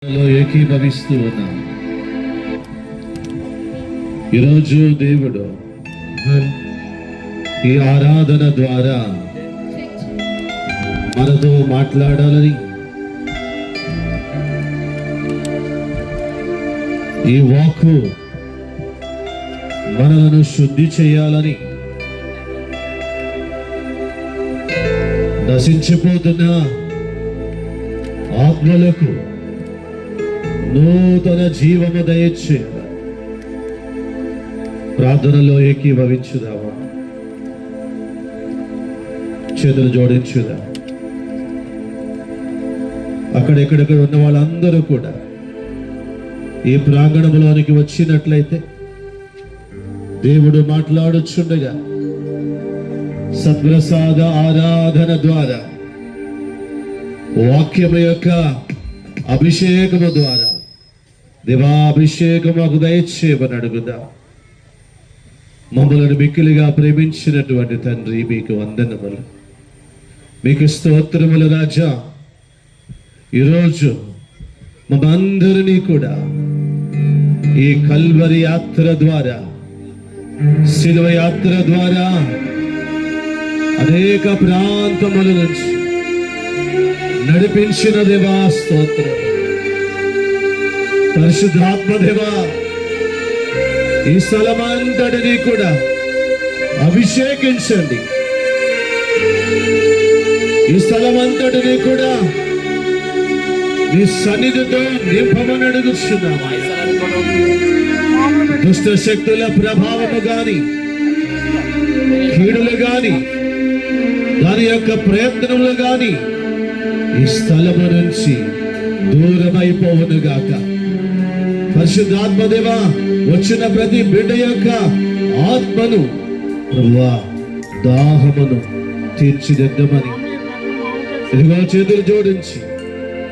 ఏకీభవిస్తూ ఉన్నాం. ఈరోజు దేవుడు ఈ ఆరాధన ద్వారా మనతో మాట్లాడాలని, ఈ వాక్కు మనలను శుద్ధి చేయాలని, నశించిపోతున్న ఆత్మలకు నూతన జీవము దయచేయాలి. ప్రార్థనలో ఏకీభవించుదామా? చేతులు జోడించుదా. అక్కడెక్కడెక్కడ ఉన్న వాళ్ళందరూ కూడా ఈ ప్రాంగణంలోనికి వచ్చినట్లయితే దేవుడు మాట్లాడుచుండగా సత్ప్రసాద ఆరాధన ద్వారా, వాక్యము యొక్క అభిషేకము ద్వారా దేవాభిషేకము దయచేయమని అడుగుదా. మమ్మల్ని మిక్కిలిగా ప్రేమించినటువంటి తండ్రి, మీకు వందనములు, మీకు స్తోత్రములు రాజా. ఈరోజు మమ్మందరినీ కూడా ఈ కల్వరి యాత్ర ద్వారా, శిలువ యాత్ర ద్వారా అనేక ప్రాంతముల నుంచి నడిపించిన దేవా స్తోత్రం. పరిశుద్ధాత్మ దేవా, ఈ స్థలమంతటినీ కూడా అభిషేకించండి. ఈ స్థలమంతటినీ కూడా నీ సన్నిధితో నింపమని అడుగుతున్నామా. దుష్ట శక్తుల ప్రభావము గాని, కీడులు గాని, దాని యొక్క ప్రయత్నములు గాని ఈ స్థలము నుంచి దూరమైపోవును గాక. పరిశుద్ధాత్మ దేవా, వచ్చిన ప్రతి బిడ్డ యొక్క ఆత్మను ప్రభువా దాహమును తీర్చిదిద్దమని ఇదిగో చేతులు జోడించి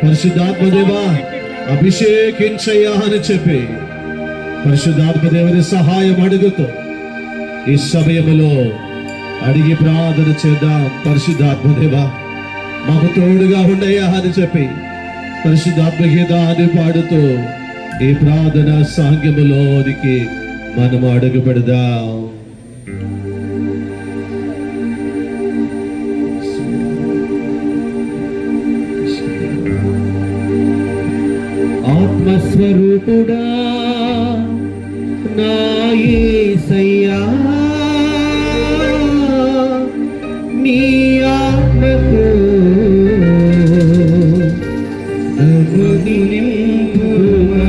పరిశుద్ధాత్మ దేవా అభిషేకించయ్యా అని చెప్పి పరిశుద్ధాత్మ దేవుని సహాయం అడుగుతూ ఈ సమయములో అడిగి ప్రార్థన చేద్దాం. పరిశుద్ధాత్మ దేవా మాకు తోడుగా ఉండయ్యా అని చెప్పి పరిశుద్ధాత్మ గీతాన్ని పాడుతూ ఈ ప్రార్థన సాంగ్యములోనికి మనము అడుగు పెడదాం. ఆత్మస్వరూపుడా నా యేసయ్యా, నీ ఆత్మకు నన్ను నింపుమా.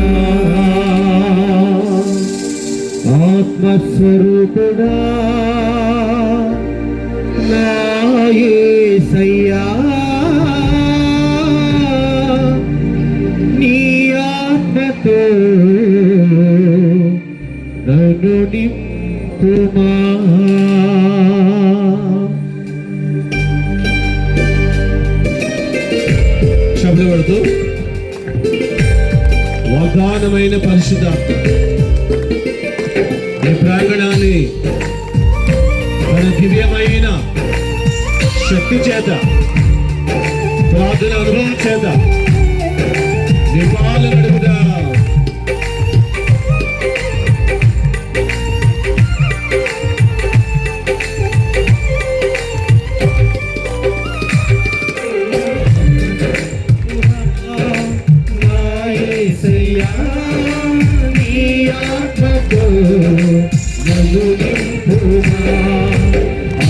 ఆత్మస్వరూపుడా నా యేసయ్యా, నీ ఆత్మతో నన్ను నింపుమా. శబ్దపడుతూ వాగ్దానమైన పరిశుద్ధాత్మ ఈ ప్రాంగణాన్ని తన దివ్యమైన శక్తి చేత, ప్రార్థన అనుభవం చేత నింపాలని అడుగుదా.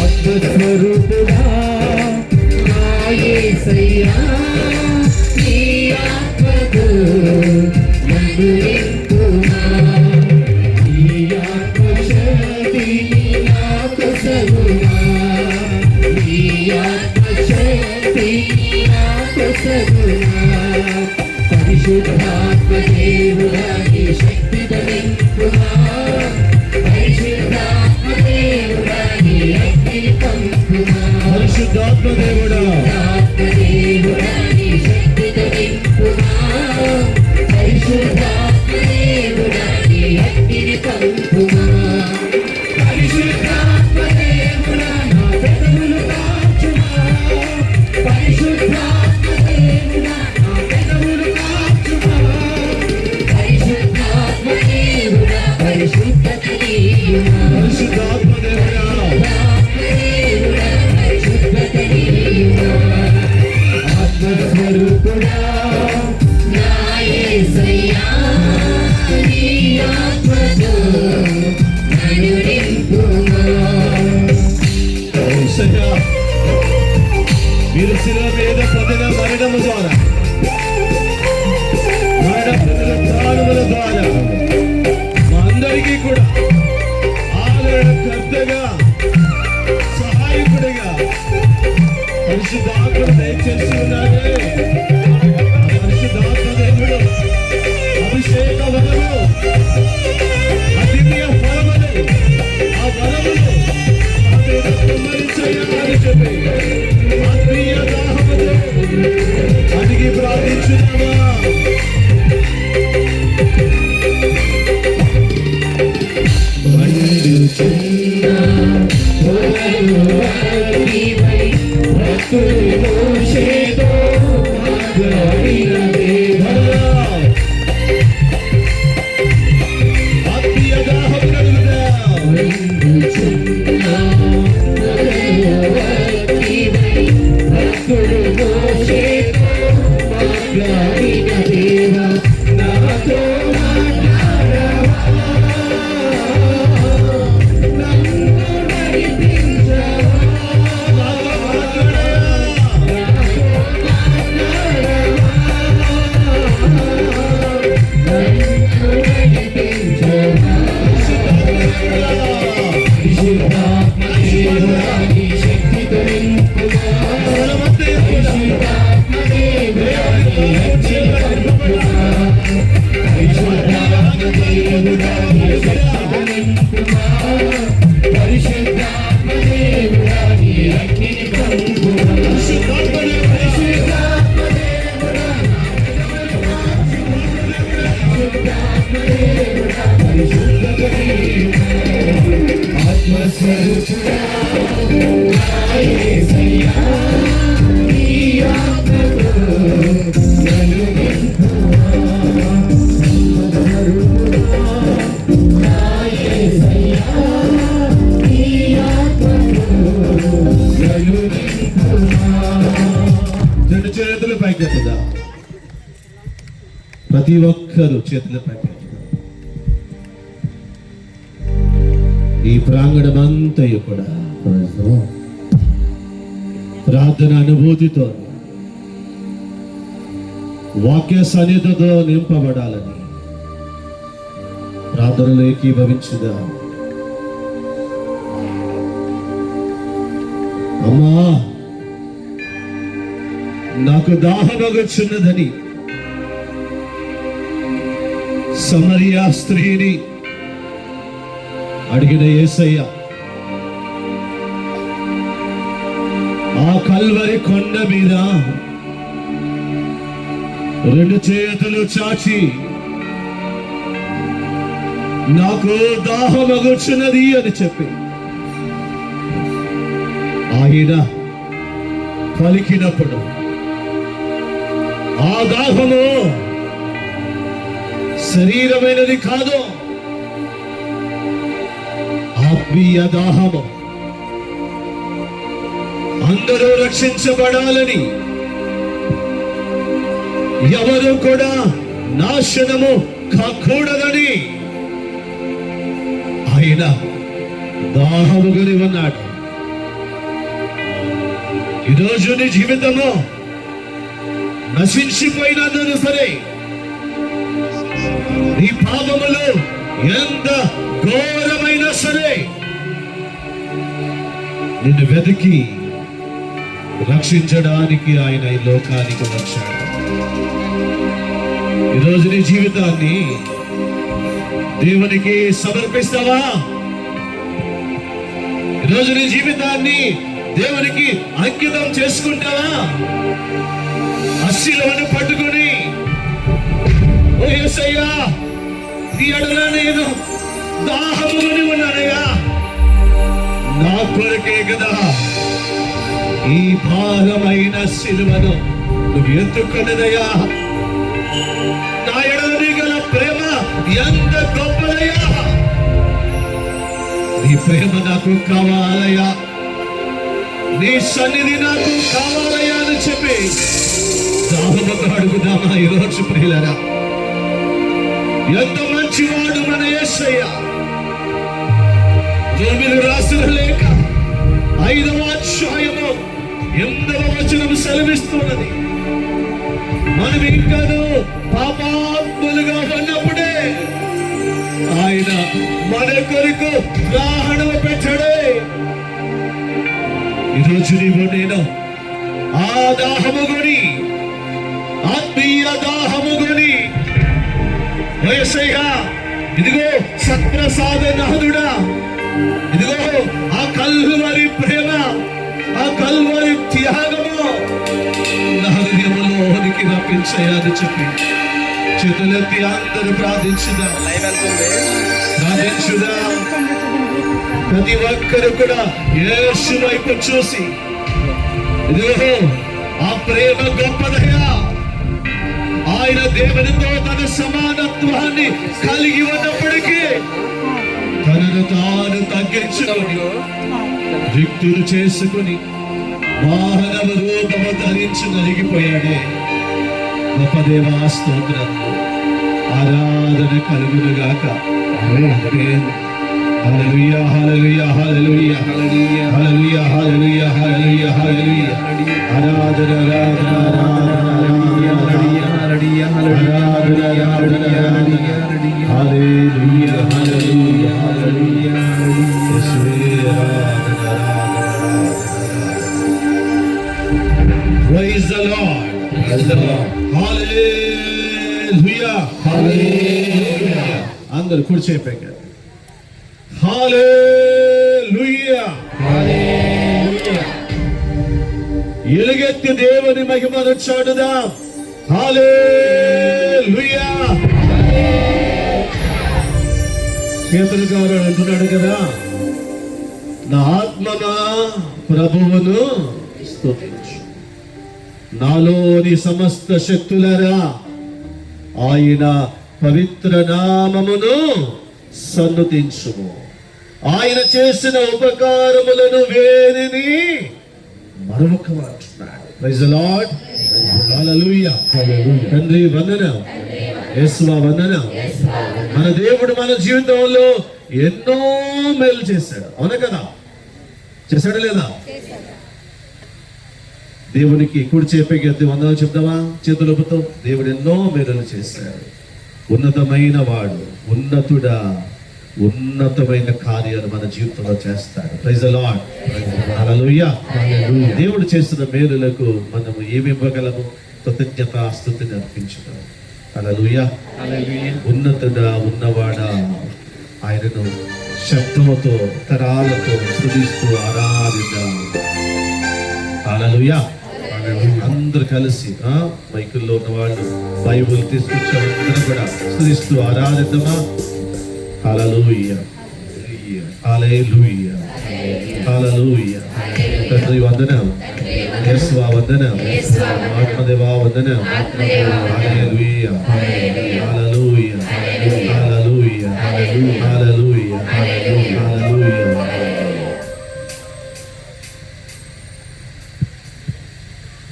ఆత్మస్వరూపుడా నా యేసయ్యా, నీ ఆత్మతో నన్ను నింపుమా. నీ ఆత్మశక్తి నాకు సగుమా, నీ ఆత్మశక్తి నాకు సగుమా. పరిశుద్ధాత్మ దేవుడా నీ శక్తితో నింపుమా. పరిశుద్ధాత్మ దేవుడా నీ అగ్ని పంపుమా. పరిశుద్ధాత్మ దేవుడా నీ శక్తితో నింపుమా. పరిశుద్ధాత్మ దేవుడా నీ అగ్ని పంపుమా. పరిశుద్ధాత్మ దేవుడా నా పెదవులు కాచుమా. పరిశుద్ధాత్మ దేవుడా నా పెదవులు కాచుమా. కూడా మా అందరికీ కూడా ఆదరణకర్తగా సహాయకుడిగా పరిశుద్ధాత్మ దయచేస్తున్నారే. పరిశుద్ధాత్మ దేవుడు అభిషేక వరము, అదివ్య ఫలములు, ఆ వరములు కుమ్మరించయ్యాలని చెప్పి ఆత్మీయ దాహముతో అడిగి ప్రార్థించున్నామా. రెండు చేతులు పైకెత్తుదా. ప్రతి ఒక్కరు చేతులు పైకెత్తుదా. ఈ ప్రాంగణమంతయు కూడా ప్రార్థన అనుభూతితో వాక్య సన్నిధితో నింపబడాలని ప్రార్థనలో ఏకీభవించుదా. అమ్మా, నాకు దాహమగుచున్నదని సమరియా స్త్రీని అడిగిన యేసయ్య ఆ కల్వరి కొండ మీద రెండు చేతులు చాచి నాకు దాహమగుచున్నది అని చెప్పి ఆయన పలికినప్పుడు ఆ దాహము శరీరమైనది కాదు, ఆత్మీయ దాహము. అందరూ రక్షించబడాలని, ఎవరు కూడా నాశనము కాకూడదని ఆయన దాహము గని ఉన్నాడు. ఈరోజు నీ జీవితము నశించిపోయినందుకు సరే, నీ పాపములు ఎంత ఘోరమైనా సరే, నిన్ను వెతికి రక్షించడానికి ఆయన ఈ లోకానికి వచ్చాడు. ఈరోజు నీ జీవితాన్ని దేవునికి సమర్పిస్తావా? ఈరోజు నీ జీవితాన్ని దేవునికి అంకితం చేసుకుంటావా? అశిలను పట్టుకుని, ఓ యేసయ్యా, నీ ఎడల నేను దాహముని ఉన్నానయ్యా, నా కొరకే కదా ఈ భారమైన సిలువను నువ్వు ఎత్తుకున్నదయ్యా. నా ఎడల నీ గల ప్రేమ ఎంత గొప్పదయ్యా. నీ ప్రేమ నాకు కావాలయ్యా, నీ సన్నిధి నాకు కావాలయ్యా అని చెప్పి దాహముగా అడుగుదామా ఈరోజు ప్రియులరా? ఎంత మంచివాడు మన యేసయ్య. 9 రాసిన లేఖ 5వ అధ్యాయము 8వ వచనం సెలవిస్తున్నది, మనం ఇంకాను పాపాత్ములుగా ఉన్నప్పుడే మన కొరకు ప్రాణము పెట్టాడే. ఈరోజు నీవు నేను ఆ దాహము కొని, ఆత్మీయ దాహము కొని, యేసయ్యా ఇదిగో సత్ప్రసాదనాథుడా, ఇదిగో ఆ కల్వరి ప్రేమ, ఆ కల్వరి త్యాగము నా హృదయంలోనికి రప్పించయ్యని చెప్పి చేతులెత్తి అందరూ ప్రార్థించుదా. ప్రతి ఒక్కరు కూడా యేసు వైపు చూసి, ఇదిగో ఆ ప్రేమ గొప్పదయ్యా. ఆయన దేవునితో తన సమానత్వాన్ని కలిగి ఉన్నప్పటికీ తనను తాను తగ్గించుకొని రిక్తులు చేసుకుని మానవ రూపము ధరించి నలిగిపోయాడే. గొప్ప దేవా స్తోత్రం, ఆరాధన కలుగునుగాక. హల్లెలూయా హల్లెలూయా హల్లెలూయా హల్లెలూయా హల్లెలూయా హల్లెలూయా హల్లెలూయా హల్లెలూయా. ఆరాధన ఆరాధన ఆరాధన హల్లెలూయా హల్లెలూయా హల్లెలూయా హల్లెలూయా హల్లెలూయా హల్లెలూయా. యేసువే ఆరాధన ఆరాధన. Praise the Lord. Praise the Lord. Hallelujah. Hallelujah. అందరూ కూర్చోయిపోయారు. హల్లెలూయా హల్లెలూయా. ఎలుగెత్తి దేవుని మహిమను చాటుదాం. హల్లెలూయా. పేతురు గారు అంటున్నాడు కదా, నా ఆత్మన ప్రభువును స్తుతించు, నాలోని సమస్త శక్తులరా ఆయన పవిత్ర నామమును సన్నుతించుము. ఆయన చేసిన ఉపకారములను వేరిని మరొకమంటున్నాడు. Praise the lord. హల్లెలూయా. తండ్రి వందనం, యేసువా వందనం. మన దేవుడు మన జీవితంలో ఎన్నో మేలు చేశాడు, అవునా కదా? చేశాడు లేదా? దేవునికి కుడి చేపకి వందనాలు చెప్తావా? చేతులతో దేవుడు ఎన్నో మేలు చేశాడు. ఉన్నతమైన వాడు, ఉన్నతుడా, ఉన్నతమైన కార్యాలు మన జీవితంలో చేస్తాడు. Praise the lord. హల్లెలూయా. దేవుడు చేస్తున్న మేలులకు మనము ఏమి ఇవ్వగలము? కృతజ్ఞతాస్తుతిని అర్పించడం. హల్లెలూయా. ఉన్నతుడా, ఉన్నవాడా, ఆయనను శబ్దముతో తరాలతో స్తుతిస్తూ ఆరాధిద్దాం. హల్లెలూయా. అందరు కలిసి మైకుల్లో ఉన్న వాళ్ళు బైబుల్ తీసుకొచ్చి అందరూ కూడా స్తుతిస్తూ ఆరాధిద్దామా? హల్లెలూయా హల్లెలూయా హల్లెలూయా. తండ్రి వందనం, యేసువా వందనం, ఆత్మదేవా వందనం. హల్లెలూయా హల్లెలూయా హల్లెలూయా హల్లెలూయా హల్లెలూయా.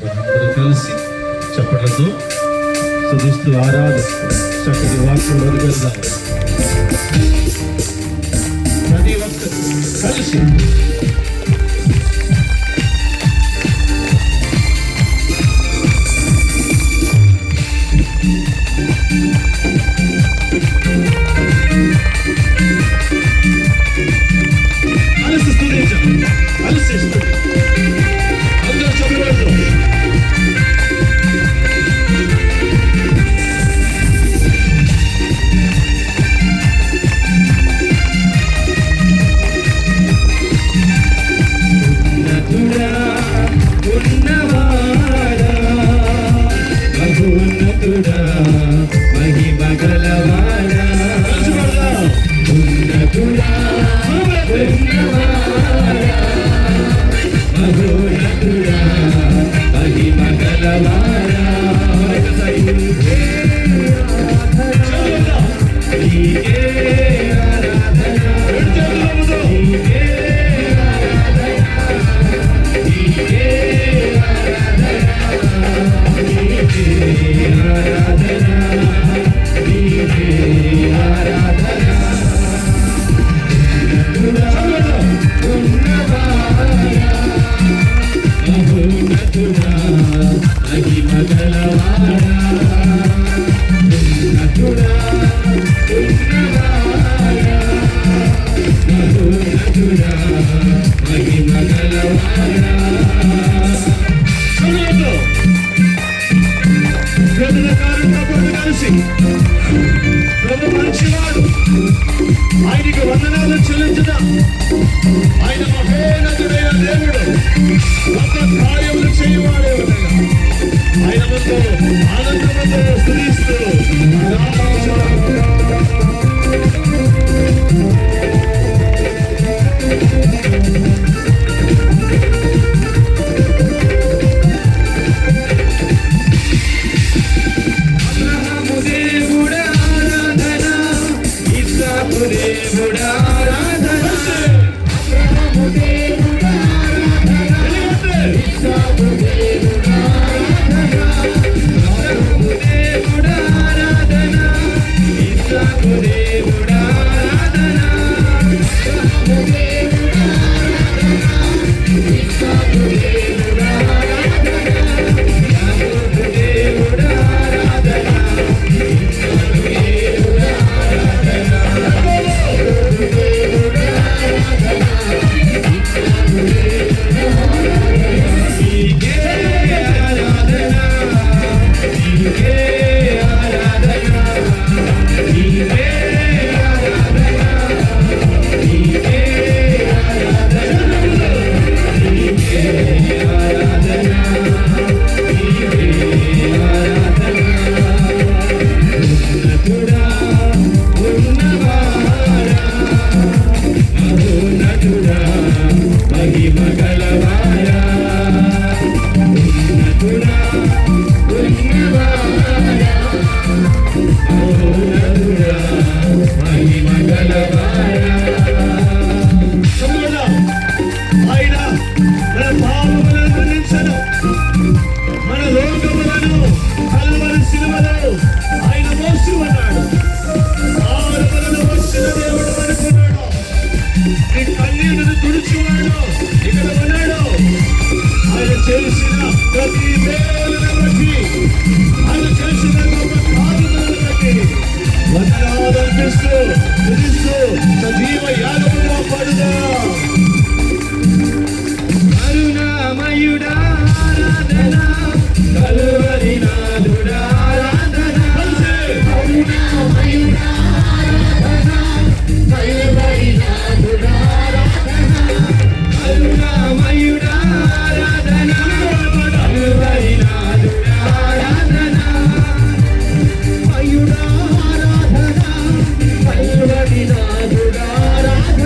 అందరూ కలిసి చప్పట్లతో స్తుతిస్తూ ఆరాధిస్తూ చక్కటి వాక్యం వెలుగొందాం. ప్రతి ఒక్కరు కలిసి కలిసి స్తుతించాం. కలిసి అందరూ చప్పట్లు. ఆయనకి వందనాలు చెల్లించుదాం. ఆయన మహోన్నతుడైన దేవుడు, గొప్ప కార్యములు చేయవాడే ఉన్నాడు. ఆయన ముందు ఆనందముతో స్తుతిస్తూ అబ్రహాము దేవుడా ఆరాధన, ఇస్సాకు దేవుడా ఆరాధన. అబ్రహాము దేవుడా ఆరాధన, ఇస్సాకు దేవుడా ఆరాధన. అబ్రహాము దేవుడా ఆరాధన, ఇస్సాకు దేవుడా ఆరాధన. అబ్రహాము దేవుడా ఆరాధన, ఇస్సాకు దేవుడా ఆరాధన. యాకోబు దేవుడా ఆరాధన, ఇస్సాకు దేవుడా ఆరాధన. యాకోబు దేవుడా ఆరాధన, ఇస్సాకు దేవుడా ఆరాధన. నీకే ఆరాధన, నీకే ఆరాధన, నీకే ఆరాధన, నీకే ఆరాధన, నీకే ఆరాధన, నీకే ఆరాధన. ఉన్నతుడా, ఉన్నవాడా, మహోన్నతుడా, మహిమ గలవాడా. ఉన్నతుడా, ఉన్నవాడా, మహోన్నతుడా, మహిమ గలవాడా. సమాధానం. ఆయన మన పాపములను మన్నించెను, మన రోగములను కల్వరి శిలువలో ఆయన మోసి ఉన్నాడు. సారములను వచ్చిన దేవుడు అనుకున్నాడు. నీ కన్నీటిని తుడిచివాడు ఇక్కడ ఉన్నాడు. ఆయన చేసిన ప్రతి మేలును బట్టి, ఆయన చేసిన గొప్ప కార్యములను బట్టి వందనాలు అర్పిస్తూ స్తుతిస్తూ సజీవ యాగముగా పడుదాం. కరుణామయుడా ఆరాధన, కలువరి నాథుడా ఆరాధన. కరుణామయుడా ఆరాధన, కలువరి నాథుడా ఆరాధన. కరుణామయుడా ఆరాధన, కలువరి నాథుడా ఆరాధన. మయుడా ఆరాధన, కలువరి నాథుడా ఆరాధన.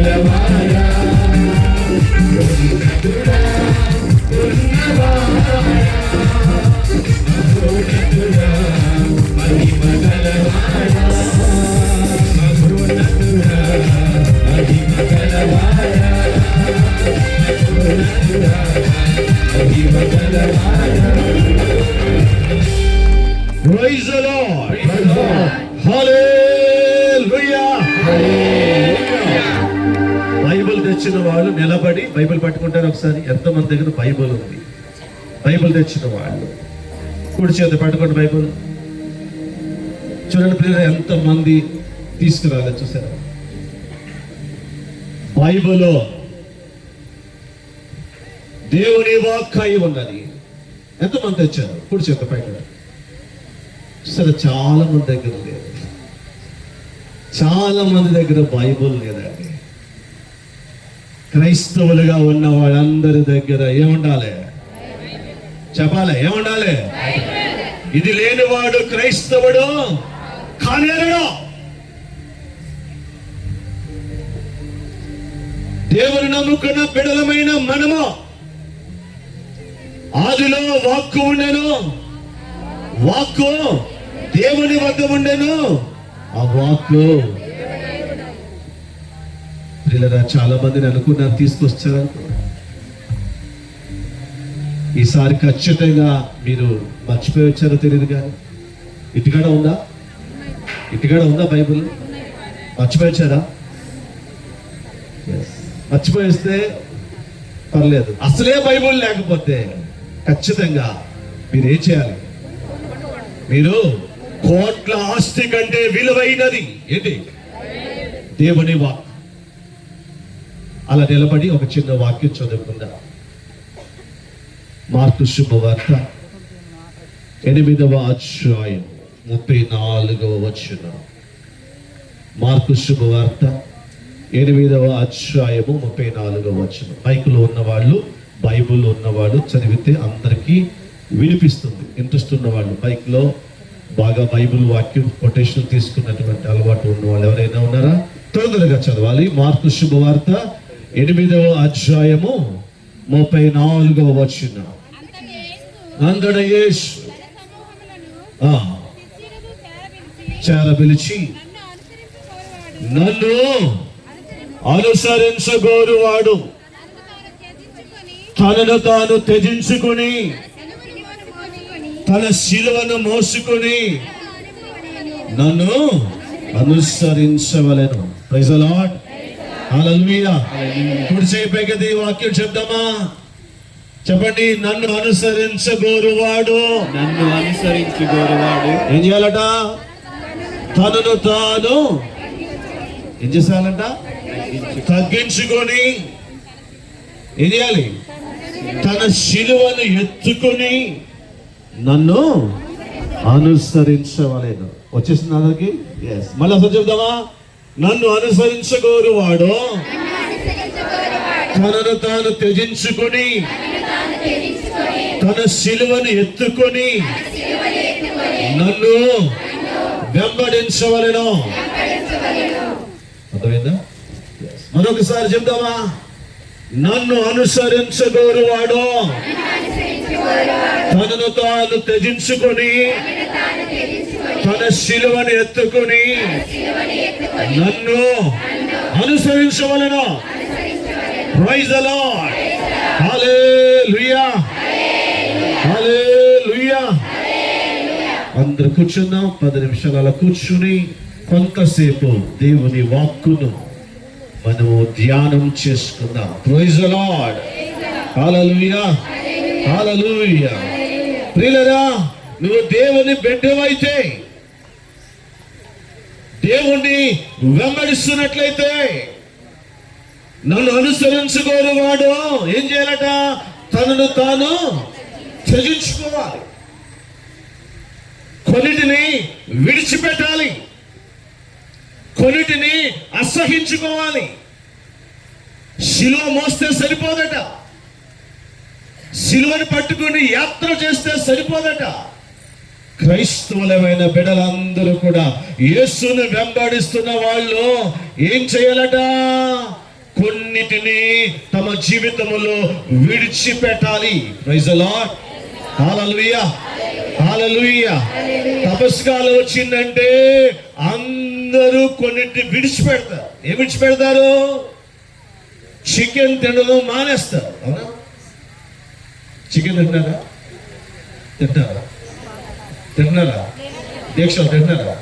గలవాడా ఉన్నతుడా ఉన్నవాడా మహోన్నతుడా మహిమ గలవాడా మహోన్నతుడా మహిమ గలవాడా మహోన్నతుడా మహిమ గలవాడా. Praise the Lord. Hallelujah. Bible తెచ్చిన వాళ్ళు నిలబడి బైబిల్ పట్టుకుంటారు. ఒకసారి ఎంతమంది దగ్గర బైబిల్ ఉంది? బైబిల్ తెచ్చిన వాళ్ళు కుడి చేత పట్టుకోండి బైబిల్. చూడండి ప్రియులారా, ఎంతమంది తీసుకురాలి చూసారా? బైబిల్ దేవుని వాక్కు ఉన్నది. ఎంతమంది తెచ్చారు? కుడి చేత పైకి. సరే, చాలా మంది దగ్గర లేదు. చాలా మంది దగ్గర బైబుల్ లేదండి. క్రైస్తవులుగా ఉన్న వాళ్ళందరి దగ్గర ఏముండాలి? చెప్పాలి, ఏముండాలి? ఇది లేనివాడు క్రైస్తవుడు కానేరడు. దేవుని నమ్ముకున్న బిడలమైన మనము ఆదిలో వాక్కు ఉండెను, వాక్కు దేవుని వద్ద ఉండెను, ఆ వాక్కు పిల్లరా చాలా మందిని అనుకున్నారు తీసుకొచ్చారనుకున్నారు. ఈసారి ఖచ్చితంగా మీరు మర్చిపోయి వచ్చారో తెలియదు, కానీ ఇటుకడ ఉందా? ఇటుకడ ఉందా బైబిల్? మర్చిపోయి వచ్చారా? మర్చిపోయి వస్తే పర్లేదు. అసలే బైబిల్ లేకపోతే ఖచ్చితంగా మీరు ఏం చేయాలి? మీరు కోట్ల ఆస్తి కంటే విలువైనది ఏంటి? దేవుని వాక్కు. అలా నిలబడి ఒక చిన్న వాక్యం చదువుకుందాం. మార్కు శుభవార్త 8వ అధ్యాయం 34వ వచనం. మార్కు శుభవార్త 8వ అధ్యాయము 34వ వచనం. మైకులో ఉన్నవాళ్ళు, బైబుల్ ఉన్నవాళ్ళు చదివితే అందరికీ వినిపిస్తుంది. ఇంట్రెస్ట్ ఉన్నవాళ్ళు మైక్లో బాగా బైబిల్ వాక్యం కొటేషన్ తీసుకున్నటువంటి అలవాటు ఉన్నవాళ్ళు ఎవరైనా ఉన్నారా? తొందరగా చదవాలి. మార్కు శుభవార్త 8వ అధ్యాయము 34వ వచనం. అంతటా యేసు చేరపిలిచి, నన్ను అనుసరించగోరువాడు తనను తాను త్యజించుకుని తన శిలువను మోసుకొని నన్ను అనుసరించవలెను. Praise the lord. హల్లెలూయా. కుడి చేయి పైకెత్తి ఈ వాక్యం చెప్దామా? చెప్పండి. నన్ను అనుసరించగోరువాడు, నన్ను అనుసరించగోరువాడు ఏం చేయాలట? తనను తాను ఏం చేయాలంట? తగ్గించుకొని ఏం చేయాలి? తన శిలువను ఎత్తుకొని నన్ను అనుసరించవలెను. వచ్చేసింది అందరికి? మళ్ళీ అసలు చెప్దామా? నన్ను అనుసరించగోరువాడు తనను తాను త్యజించుకొని తన శిలువను ఎత్తుకొని నన్ను వెంబడించవలెను. అర్థమైందా? మరొకసారి చెప్దామా? నన్ను అనుసరించగోరువాడు తనను తాను త్యజించుకొని తన శిలువను ఎత్తుకొని నన్ను అనుసరించవలెను. Praise the lord. Hallelujah. Hallelujah. అందరూ కూర్చుందాం. 10 నిమిషాలు అలా కూర్చుని కొంతసేపు దేవుని వాక్కును మనము ధ్యానం చేసుకుందాం. Praise the lord. Hallelujah. Hallelujah. ప్రియులారా, నువ్వు దేవుని బిడ్డవైతే, దేవుణ్ణి వెంబడిస్తున్నట్లయితే, నన్ను అనుసరించుకోరువాడు ఏం చేయాలట? తనను తాను త్యజించుకోవాలి. కొన్నిటిని విడిచిపెట్టాలి, కొన్నిటిని అసహించుకోవాలి. శిలువ మోస్తే సరిపోదట, శిలువను పట్టుకుని యాత్ర చేస్తే సరిపోదట. క్రైస్తవులమైన బిడ్డలందరూ కూడా యేసును వెంబడిస్తున్న వాళ్ళు ఏం చేయాలట? కొన్నిటిని తమ జీవితంలో విడిచిపెట్టాలి. Praise the lord. Hallelujah, hallelujah. తపస్సు కాలం వచ్చిందంటే అందరూ కొన్నిటిని విడిచిపెడతారు. ఏం విడిచిపెడతారు? చికెన్ తినడం మానేస్తారు. అవునా? చికెన్ తింటారా? తిన్నారా? దీక్షలు తిన్నారా?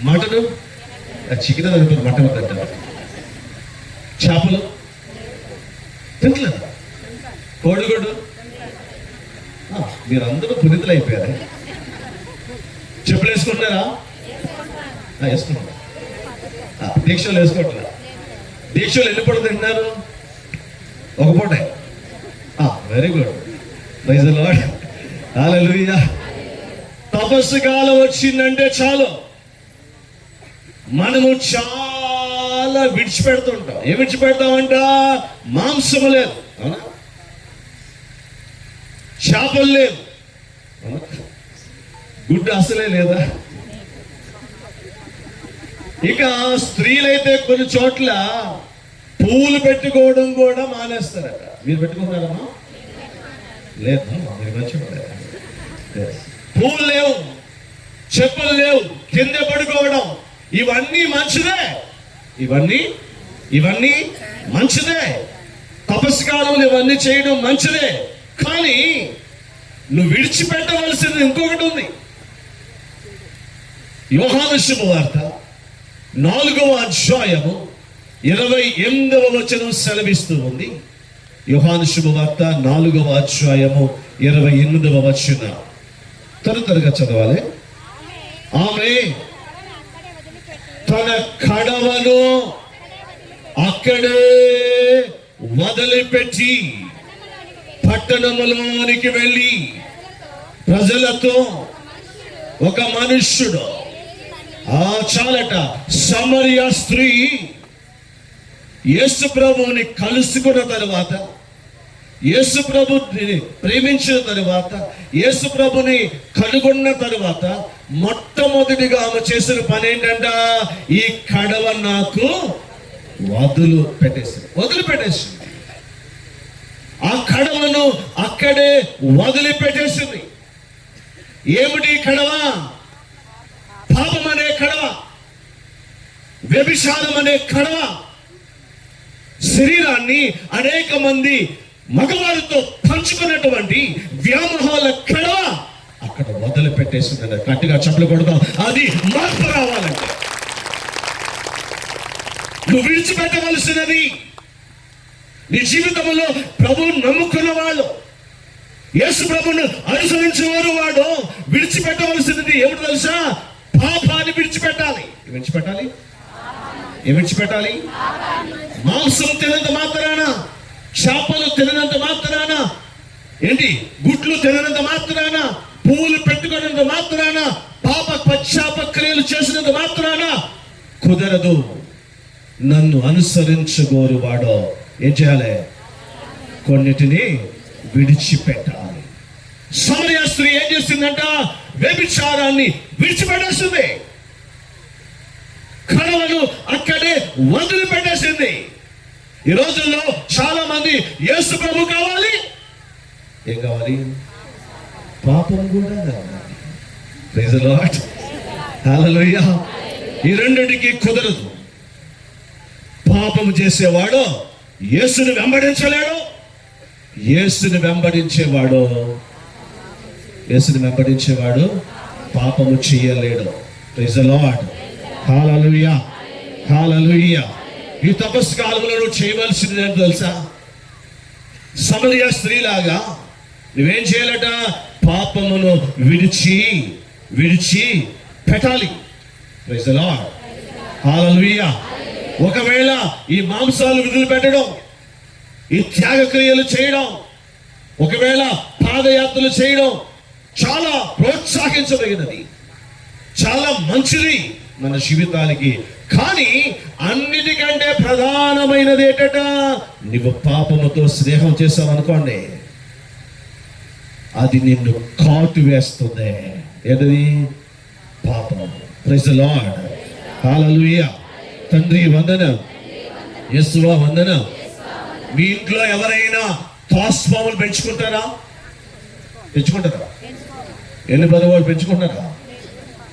మటను, చికెన్ తింటారు, మటన్ తింటారు. చేపలు తింటలేదా? కోడిగుడ్డు. మీరందరూ పునీతులు అయిపోయారు. చెప్పులు వేసుకుంటున్నారా? వేసుకుంటారా? దీక్షలు వేసుకుంటారా? దీక్షలు ఎన్ని పూట తింటున్నారు? ఒక పూట. Very good. Praise the lord. Hallelujah. తపస్సు కాలం వచ్చిందంటే చాలు మనము చాలా విడిచిపెడుతుంటాం. ఏం విడిచిపెడతామంట? మాంసము లేదు, అవునా? చేపలు లేదు, గుడ్డు అసలే లేదా? ఇక స్త్రీలైతే కొన్ని చోట్ల పూలు పెట్టుకోవడం కూడా మానేస్తారట. మీరు పెట్టుకుంటారమ్మా? లేదు, మీరు మంచిగా. పూలు లేవు, చెప్పులు లేవు, కింద పడుకోవడం, ఇవన్నీ మంచిదే. ఇవన్నీ మంచిదే. తపస్సు కాలంలో ఇవన్నీ చేయడం మంచిదే. కానీ నువ్వు విడిచిపెట్టవలసింది ఇంకొకటి ఉంది. యోహాను శుభవార్త 4వ అధ్యాయము 28వ వచనం సెలవిస్తూ ఉంది. యోహాను శుభవార్త 4వ అధ్యాయము 28వ వచనం త్వరగా చదవాలి. ఆమె తన కడవను అక్కడే వదిలిపెట్టి పట్టణములోనికి వెళ్ళి ప్రజలతో, ఒక మనుష్యుడు, చాలట, సమరయ స్త్రీ యేసు ప్రభువుని కలుసుకున్న తరువాత, యేసు ప్రభుని ప్రేమించిన తరువాత, యేసు ప్రభుని కనుగొన్న తరువాత మొట్టమొదటిగా ఆమె చేసిన పని ఏంటంట? ఈ కడవ నాకు వదిలిపెట్టేసింది. ఆ కడవను అక్కడే వదిలిపెట్టేసింది. ఏమిటి కడవ? పాపం అనే కడవ, వ్యభిచారం అనే కడవ, శరీరాన్ని అనేక మంది మగవారితో పంచుకున్నటువంటి వ్యామోహాల కడవ అక్కడ వదిలిపెట్టేసింది. గట్టిగా చప్పలు కొడతాం. అది మార్పు రావాలంటే నువ్వు విడిచిపెట్టవలసినది. నీ జీవితంలో ప్రభువు నమ్ముకున్న వాళ్ళు, యేసు ప్రభువును అనుసరించేవారు వాడు విడిచిపెట్టవలసినది ఏమిటి తెలుసా? పాపాన్ని విడిచిపెట్టాలి. ఏం విడిచిపెట్టాలి? మాంసం తినంత మాత్రాన, చేపలు తిననంత మాత్రాన, ఏంటి, గుడ్లు తిననంత మాత్రాన, పువ్వులు పెట్టుకున్నంత మాత్రాన, పాప పశ్చాప క్రియలు చేసినంత మాత్రాన కుదరదు. నన్ను అనుసరించగోరు వాడో ఏం చేయాలి? కొన్నిటిని విడిచిపెట్టాలి. సమరయ స్త్రీ ఏం చేసిందంట? వ్యభిచారాన్ని విడిచిపెట్టేసింది. కడవను అక్కడే వదిలిపెట్టేసింది. ఈ రోజుల్లో చాలా మంది యేసు ప్రభు కావాలి. ఏం కావాలి? పాపం కూడా కావాలి. Praise the lord. హల్లెలూయా. ఈ రెండింటికి కుదరదు. పాపం చేసేవాడు యేసుని వెంబడించలేడు. యేసుని వెంబడించేవాడు పాపము చేయలేడు. Praise the lord. Hallelujah, hallelujah. ఈ తపస్సు కాలంలో నువ్వు చేయవలసింది ఏంటో తెలుసా? సమరయ స్త్రీలాగా నువ్వేం చేయాలట? పాపమును విడిచి పెట్టాలి. Praise the lord. హల్లెలూయా. ఒకవేళ ఈ మాంసాలు వదిలిపెట్టడం, ఈ త్యాగ క్రియలు చేయడం, ఒకవేళ పాదయాత్రలు చేయడం చాలా ప్రోత్సహించదగినది, చాలా మంచిది మన జీవితానికి. కానీ అన్నిటికంటే ప్రధానమైనది ఏంటట? నువ్వు పాపముతో స్నేహం చేసావు అనుకోండి, అది నిన్ను కాటు వేస్తుంది. ఏదది? పాపం. Praise the lord. హల్లెలూయా. తండ్రి వందనం. యేసువా వందనం. మీ ఇంట్లో ఎవరైనా త్రాసుపాములు పెంచుకుంటారా? ఎన్ని పది వాళ్ళు పెంచుకుంటారా?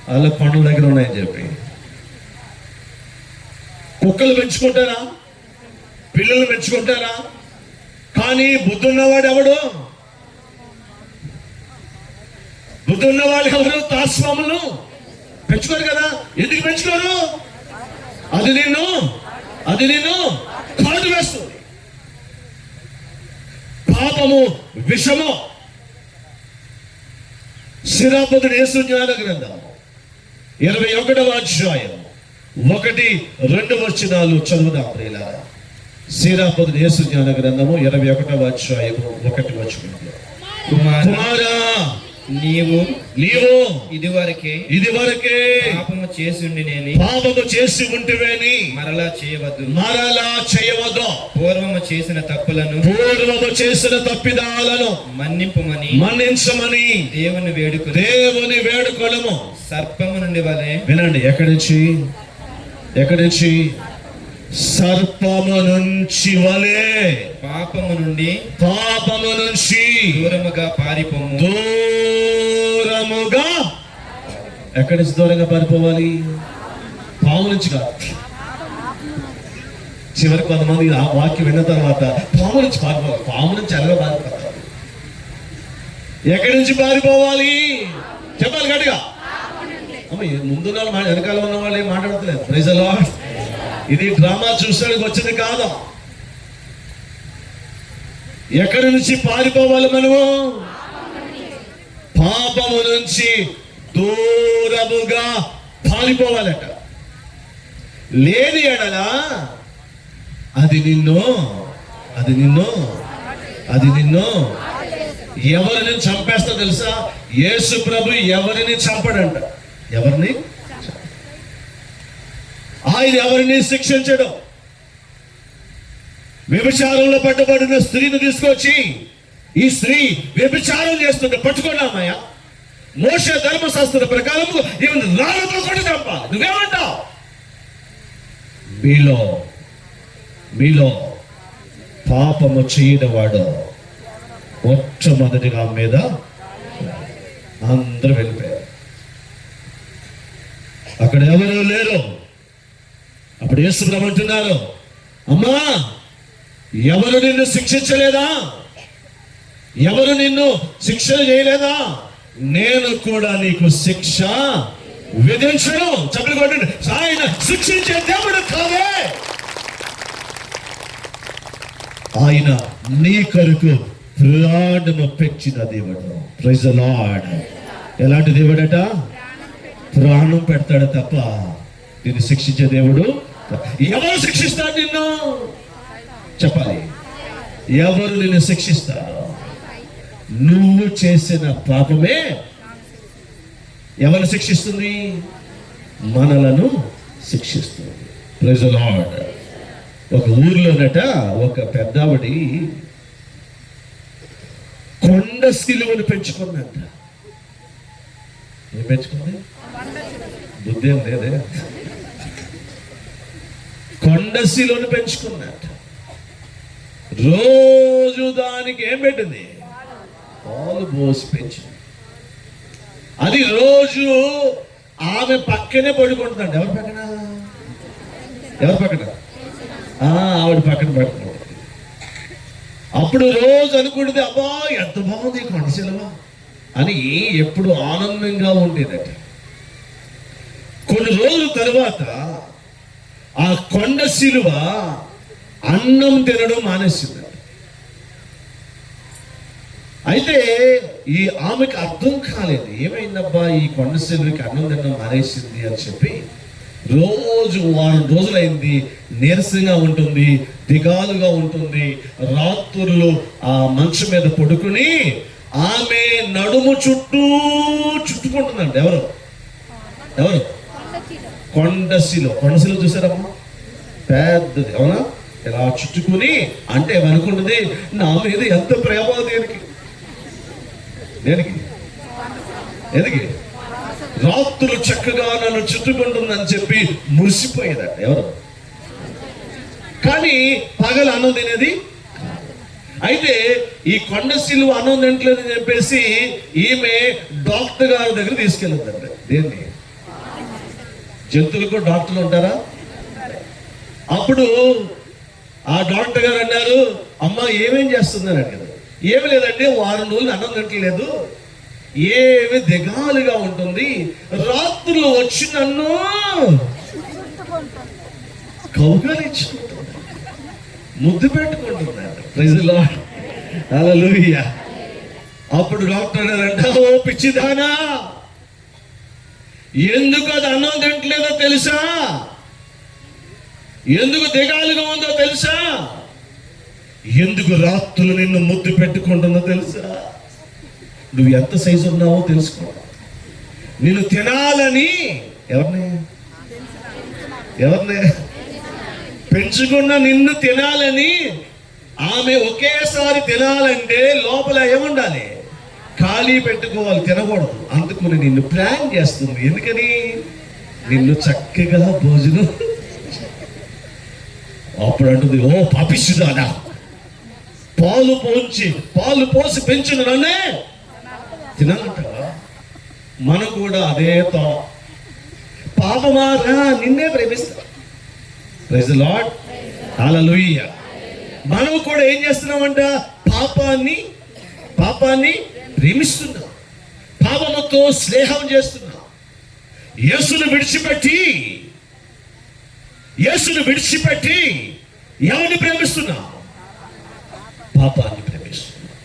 వాళ్ళ కొండల దగ్గర ఉన్నాయని చెప్పి. కుక్కలు పెంచుకుంటారా? పిల్లలు పెంచుకుంటారా? కానీ బుద్ధి ఉన్నవాడు ఎవడు? బుద్ధి ఉన్నవాడు ఎవరు? త్రాసుపాములు పెంచుకోరు కదా. ఎందుకు పెంచుకోరు? అది నిన్ను కాటు వేస్తుంది. పాపము విషము. సిరాపదుడు యేసు జ్ఞాన గ్రంథం 21వ అధ్యాయం 1-2 వచనాలు చదువుదాం ప్రియులారా. సిరాపదుడు యేసు జ్ఞాన గ్రంథము 21వ అధ్యాయం 1 వచనంలో, కుమారా నీవు ఇదివరకే పాపము చేసి ఉంటివేని మరలా చేయవద్దు. పూర్వము చేసిన తప్పిదాలను మన్నించమని దేవుని వేడుకొనము. సర్పము నుండి వలె. వినండి, ఎక్కడి నుంచి? సర్పము నుంచి వలె పాపము నుంచి దూరముగా పారిపోము. ఎక్కడి నుంచి దూరంగా పారిపోవాలి? పాము నుంచి కాదు. చివరికి కొంతమంది ఆ వాక్యం విన్న తర్వాత పాము నుంచి పారిపోవాలి. పాము నుంచి ఎలాగో పారిపోతారు. ఎక్కడి నుంచి పారిపోవాలి చెప్పాలి గట్టిగా. అమ్మ, ముందున్న వాళ్ళు వెనకాల ఉన్న వాళ్ళు ఏం మాట్లాడతలేదు. Praise the lord. ఇది డ్రామా చూసడానికి వచ్చింది కాదు. ఎక్కడి నుంచి పారిపోవాలి మనము? పాపము నుంచి దూరముగా పారిపోవాలట. లేని ఎడల అది నిన్ను ఎవరిని చంపేస్తా తెలుసా? యేసు ప్రభు ఎవరిని చంపడంట. ఎవరిని? ఆయన ఎవరిని శిక్షించడం. వ్యభిచారంలో పట్టుబడిన స్త్రీని తీసుకొచ్చి, ఈ స్త్రీ వ్యభిచారం చేస్తుంటే పట్టుకున్నామయ్యా, మోషే ధర్మశాస్త్ర ప్రకారం ఈమెను రాళ్ళతో కొట్టి చంపాలి. నువ్వేమంటావు? మీలో పాపము చేయని వాడు మొట్టమొదటిగా మీద అందరూ వెళ్ళిపోయారు. అక్కడ ఎవరు లేరు. అప్పుడు యేసు ప్రభు అంటున్నారు, అమ్మా, ఎవరు నిన్ను శిక్షించలేదా? ఎవరు నిన్ను శిక్ష చేయలేదా? నేను కూడా నీకు శిక్ష విధించను. చెప్పలు కొట్టండి. ఆయన శిక్షించే దేవుడు కాదే. ఆయన నీ కొరకు ప్రాణము పెంచిన దేవుడు. Praise the Lord. ఎలాంటి దేవుడట? ప్రాణం పెడతాడు తప్ప నిన్ను శిక్షించే దేవుడు. ఎవరు శిక్షిస్తారు నిన్ను? చెప్పాలి. ఎవరు నిన్ను శిక్షిస్తారు? నువ్వు చేసిన పాపమే ఎవరు శిక్షిస్తుంది? మనలను శిక్షిస్తుంది. Praise the lord. ఒక ఊర్లోనట ఒక పెద్దావిడి కొండ సిలువను పెంచుకున్నట్ట. ఏం పెంచుకుంది? బుద్ధి ఏం లేదే. కొండ సిలువను పెంచుకున్నట్ట. రోజు దానికి ఏం పెట్టింది? పాలు పోసి పెంచింది. అది రోజు ఆమె పక్కనే పడుకుంటుందండి. ఎవరి పక్కన? ఆవిడ పక్కన పడుకుంటుంది. అప్పుడు రోజు అనుకుంటుంది, అబ్బా ఎంత బాగుంది కొండ సిలువ అని ఎప్పుడు ఆనందంగా ఉండేదట. కొన్ని రోజుల తర్వాత ఆ కొండ సిలువ అన్నం తినడం మానేసింది. అయితే ఈ ఆమెకు అర్థం కాలేదు, ఏమైందబ్బా ఈ కొండ సిలువకి అన్నం తినడం మానేసింది అని చెప్పి. రోజు వారం రోజులైంది, నీరసంగా ఉంటుంది, దిగాలుగా ఉంటుంది. రాత్రులు ఆ మంచం మీద పడుకుని ఆమె నడుము చుట్టుకుంటుందండి. ఎవరు? కొండశిలో చూసారమ్మా, పెద్దది. అవునా? ఇలా చుట్టుకుని అంటే ఏమనుకుంటుంది, నా మీద ఎంత ప్రేమ దేనికి రాత్రులు చక్కగా నన్ను చుట్టుకుంటుందని చెప్పి మురిసిపోయేదట. ఎవరు? కానీ పగలు అన్నం తినేది. అయితే ఈ కొండ సిలువ అన్నం తినట్లేదని చెప్పేసి ఈమె డాక్టర్ గారి దగ్గర తీసుకెళ్ళిందండి. దేన్ని? జంతువులకు డాక్టర్లు ఉంటారా? అప్పుడు ఆ డాక్టర్ గారు అన్నారు, అమ్మ ఏమేం చేస్తుందని అడిగారు. ఏమి లేదంటే వారం రోజులు అన్నం తినట్లేదు, ఏమి దిగాలుగా ఉంటుంది, రాత్రులు వచ్చి నన్ను కౌగలించుకుంటుంది, ముద్దు పెట్టుకుంటున్నాడు. ప్రైజ్ ది లార్డ్, హల్లెలూయా. అప్పుడు డాక్టర్ గారు అంట, ఓ పిచ్చిదానా, ఎందుకు అది అన్నం తింటలేదో తెలుసా? ఎందుకు దిగాలుగా ఉందో తెలుసా? ఎందుకు రాత్రులు నిన్ను ముద్దు పెట్టుకుంటుందో తెలుసా? నువ్వు ఎంత సైజు ఉన్నావో తెలుసుకో. నిన్ను తినాలని ఎవరిని పెంచుకున్న నిన్ను తినాలని ఆమె ఒకేసారి తినాలంటే లోపల ఏముండాలి? ఖాళీ పెట్టుకోవాలి, తినకూడదు. అందుకుని నిన్ను ప్లాన్ చేస్తుంది. ఎందుకని? నిన్ను చక్కగా భోజనం. అప్పుడు అంటుంది, ఓ పాపిష్టిదానా, పాలు పోసి పెంచిన నన్నే తినాలంటావా? మనం కూడా అదే పాపమారా నిన్నే ప్రేమిస్తా. Praise the lord, hallelujah. మనం కూడా ఏం చేస్తున్నామంట? పాపాన్ని ప్రేమిస్తున్నాం, పాపముతో స్నేహం చేస్తున్నాం. యేసును విడిచిపెట్టి ఎవరిని ప్రేమిస్తున్నాం? పాపాన్ని ప్రేమిస్తున్నాం.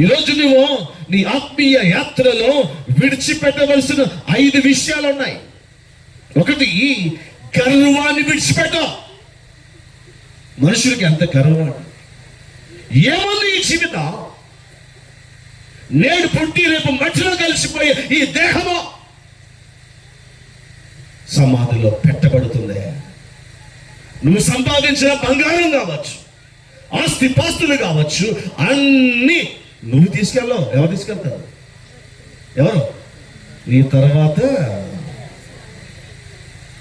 ఈరోజు నువ్వు నీ ఆత్మీయ యాత్రలో విడిచిపెట్టవలసిన 5 విషయాలు ఉన్నాయి. ఒకటి, గర్వాన్ని విడిచిపెట్టావు. మనుషులకి ఎంత గర్వం! ఏముంది ఈ జీవితం? నేడు పుట్టి రేపు మట్టిలో కలిసిపోయే ఈ దేహము సమాధిలో పెట్టబడుతుంది. నువ్వు సంపాదించిన బంగారం కావచ్చు, ఆస్తి పాస్తులు కావచ్చు, అన్ని నువ్వు తీసుకెళ్ళావు. ఎవరు తీసుకెళ్తారు? ఎవరు? నీ తర్వాత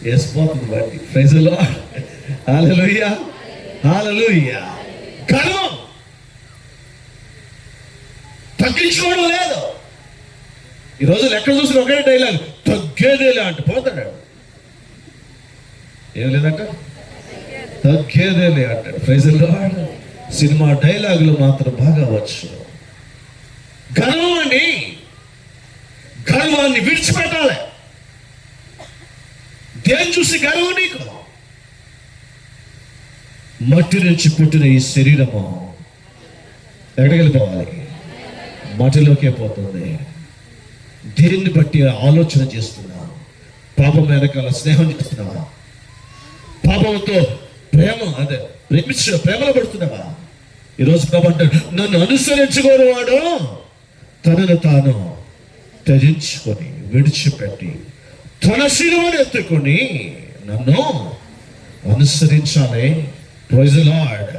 వేసిపోతుంది బట్టి. ప్రైజ్ ది లార్డ్, హల్లెలూయా, హల్లెలూయా. గర్వం తగ్గించుకోవడం లేదు. ఈ రోజులు ఎక్కడ చూసిన ఒకే డైలాగ్, తగ్గేదేలే అంట పోతాడు. ఏం లేదంట, తగ్గేదేలే అంటాడు. Praise the lord. సినిమా డైలాగులు మాత్రం బాగా వచ్చు. గర్వం అండి, గర్వాన్ని విడిచిపెట్టాలి. దేని చూసి గర్వం నీకు? మట్టి నుంచి పుట్టిన ఈ శరీరము ఎక్కడికి వెళ్ళిపోవాలి? మట్టిలోకే పోతుంది. దేన్ని బట్టి ఆలోచన చేస్తున్నా? పాపం వెనకాల స్నేహం చేస్తున్నావా? పాపంతో ప్రేమలో పడుతున్నావా? ఈరోజు ప్రభు అంటాడు, నన్ను అనుసరించుకోని వాడు తనను తాను త్యజించుకొని విడిచిపెట్టి తన శిలువను ఎత్తుకొని నన్ను అనుసరించాలి. Praise the lord,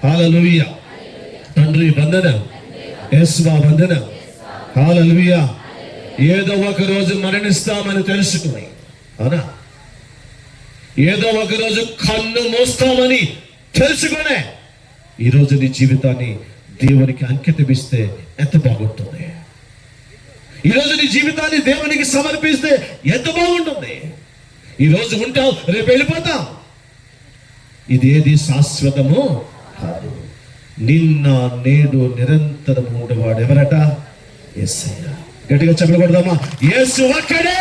hallelujah. తండ్రి వందనం, యేసువా వందనం, హల్లెలూయా. ఏదో ఒక రోజు మరణిస్తామని తెలుసుకుని, అవునా, ఏదో ఒక రోజు కన్ను మోస్తామని తెలుసుకునే ఈరోజు నీ జీవితాన్ని దేవునికి అంకితం ఇస్తే ఎంత బాగుంటుంది. ఈరోజు నీ జీవితాన్ని దేవునికి సమర్పిస్తే ఎంత బాగుంటుంది. ఈరోజు ఉంటావు, రేపు వెళ్ళిపోతాం. ఇదేది శాశ్వతము కాదు. నిన్న నేడు నిరంతరం ఉండేవాడు ఎవరట? యేసయ్య. గట్టిగా చెప్పలు కొడదామా? యేసు ఒక్కడే.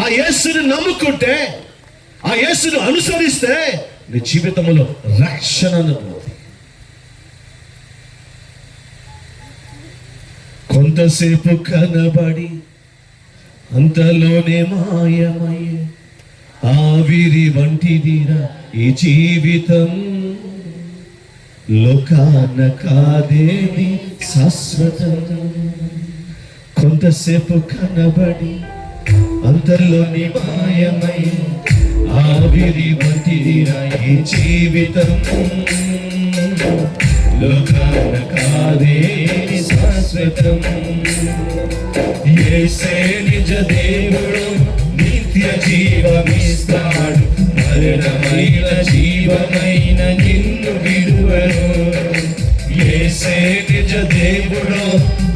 ఆ యేసుని నమ్ముకుంటే, ఆ యేసును అనుసరిస్తే నీ జీవితంలో రక్షణ అనుభూతి. కొంతసేపు కనబడి అంతలోనే మాయమయ్యే ఆవిరి వంటిదిరా ఈ జీవితం. లోకాన కాదేది శాశ్వతం. కొంతసేపు కనబడి అంతలోని మాయమై ఆవిరి వంటిదిరా ఈ జీవితం. లోకాన కాదేది శాశ్వతం. యేసే నిజ దేవుడు, నిత్య జీవమిస్తాడు. మరణమైన జీవమైన నిన్ను విడువను. యేసే నిజ దేవుడు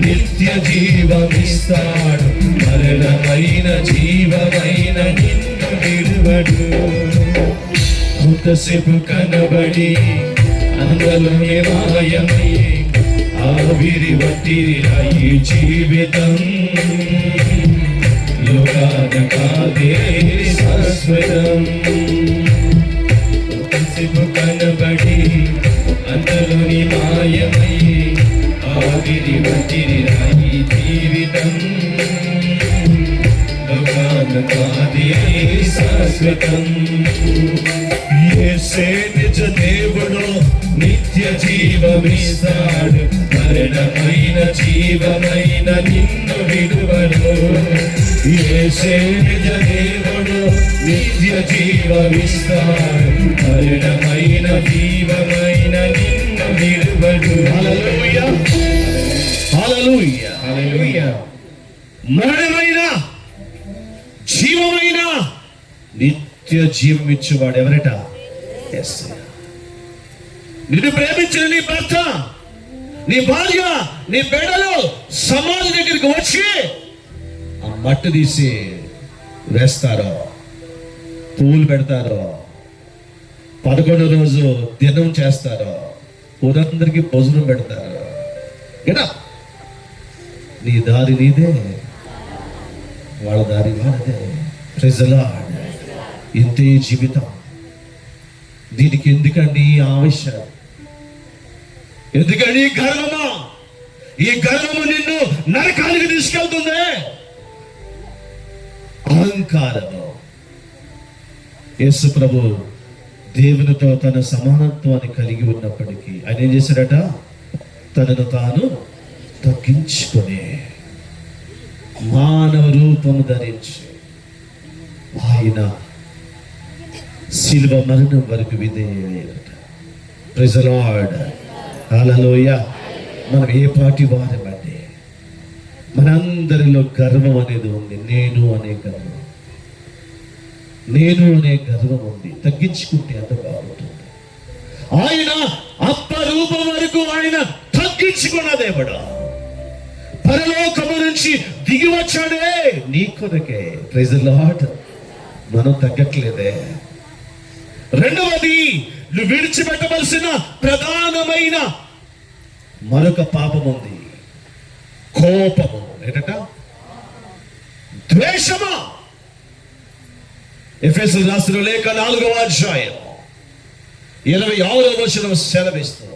నిత్య జీవమిస్తాడు, మరణమైన జీవమైన నిన్ను విడువడు. కొంతసేపు కనబడి అందులోనే మాయమై ఆవిరి వట్టిరి ఈ జీవితం, లోకాన కాదే శాశ్వతం. కొంతసేపు కనబడి అందులోని మాయమై ఆవిరి వట్టిరి ఈ జీవితం, లోకాన కాదే శాశ్వతం. యేసే నిజ దేవుడు నిత్య జీవమిస్తాడు, మరణమైన జీవమైన నిన్ను విడువడు. యేసే నిజ దేవుడు నిత్య జీవమిస్తాడు, మరణమైన జీవమైన నిన్ను విడువడు. హల్లెలూయా, హల్లెలూయా, హల్లెలూయా. మరణమైన జీవమైన నిత్య జీవం ఇచ్చేవాడు ఎవరట? యేసయ్య. నిన్ను ప్రేమించిన నీ భర్త, నీ భార్య, నీ బిడ్డలు సమాజం దగ్గరికి వచ్చి ఆ మట్టి తీసి వేస్తారో, పూలు పెడతారో, 11వ రోజు దినం చేస్తారో, ఊరందరికీ భోజనం పెడతారు. ఏనా నీ దారి నీదే, వాళ్ళ దారి వాళ్ళదే. Praise the Lord. ఇంతే జీవితం. దీనికి ఎందుకండి ఆవేశం? ఎందుకండి గర్వమా? ఈ గర్వము నిన్ను నరకానికి తీసుకెళ్తుంది. అహంకారము. యేసు ప్రభు దేవునితో తన సమానత్వాన్ని కలిగి ఉన్నప్పటికీ ఆయన ఏం చేశాడట? తనను తాను తగ్గించుకొని మానవ రూపము ధరించి ఆయన శిలువ మరణం వరకు విధేయుడట. Praise the lord. హల్లెలూయా. మనం ఏ పాటి వారమండి? మనందరిలో గర్వం అనేది ఉంది. నేను అనే గర్వం, నేను అనే గర్వం ఉంది. తగ్గించుకుంటే అంత బాగుంటుంది. ఆయన అప్పరూపం వరకు ఆయన తగ్గించుకున్న దేవుడు. పరలోకము నుంచి దిగి వచ్చాడే నీ కొరకే. Praise the Lord. మనం తగ్గట్లేదే. రెండవది, నువ్వు విడిచిపెట్టవలసిన ప్రధానమైన మరొక పాపం ఉంది. కోపము. ఏంటట? ద్వేషమా. ఎఫెసీయులకు రాసిన లేఖ 4వ అధ్యాయం 26వ వచనం సెలవిస్తుంది.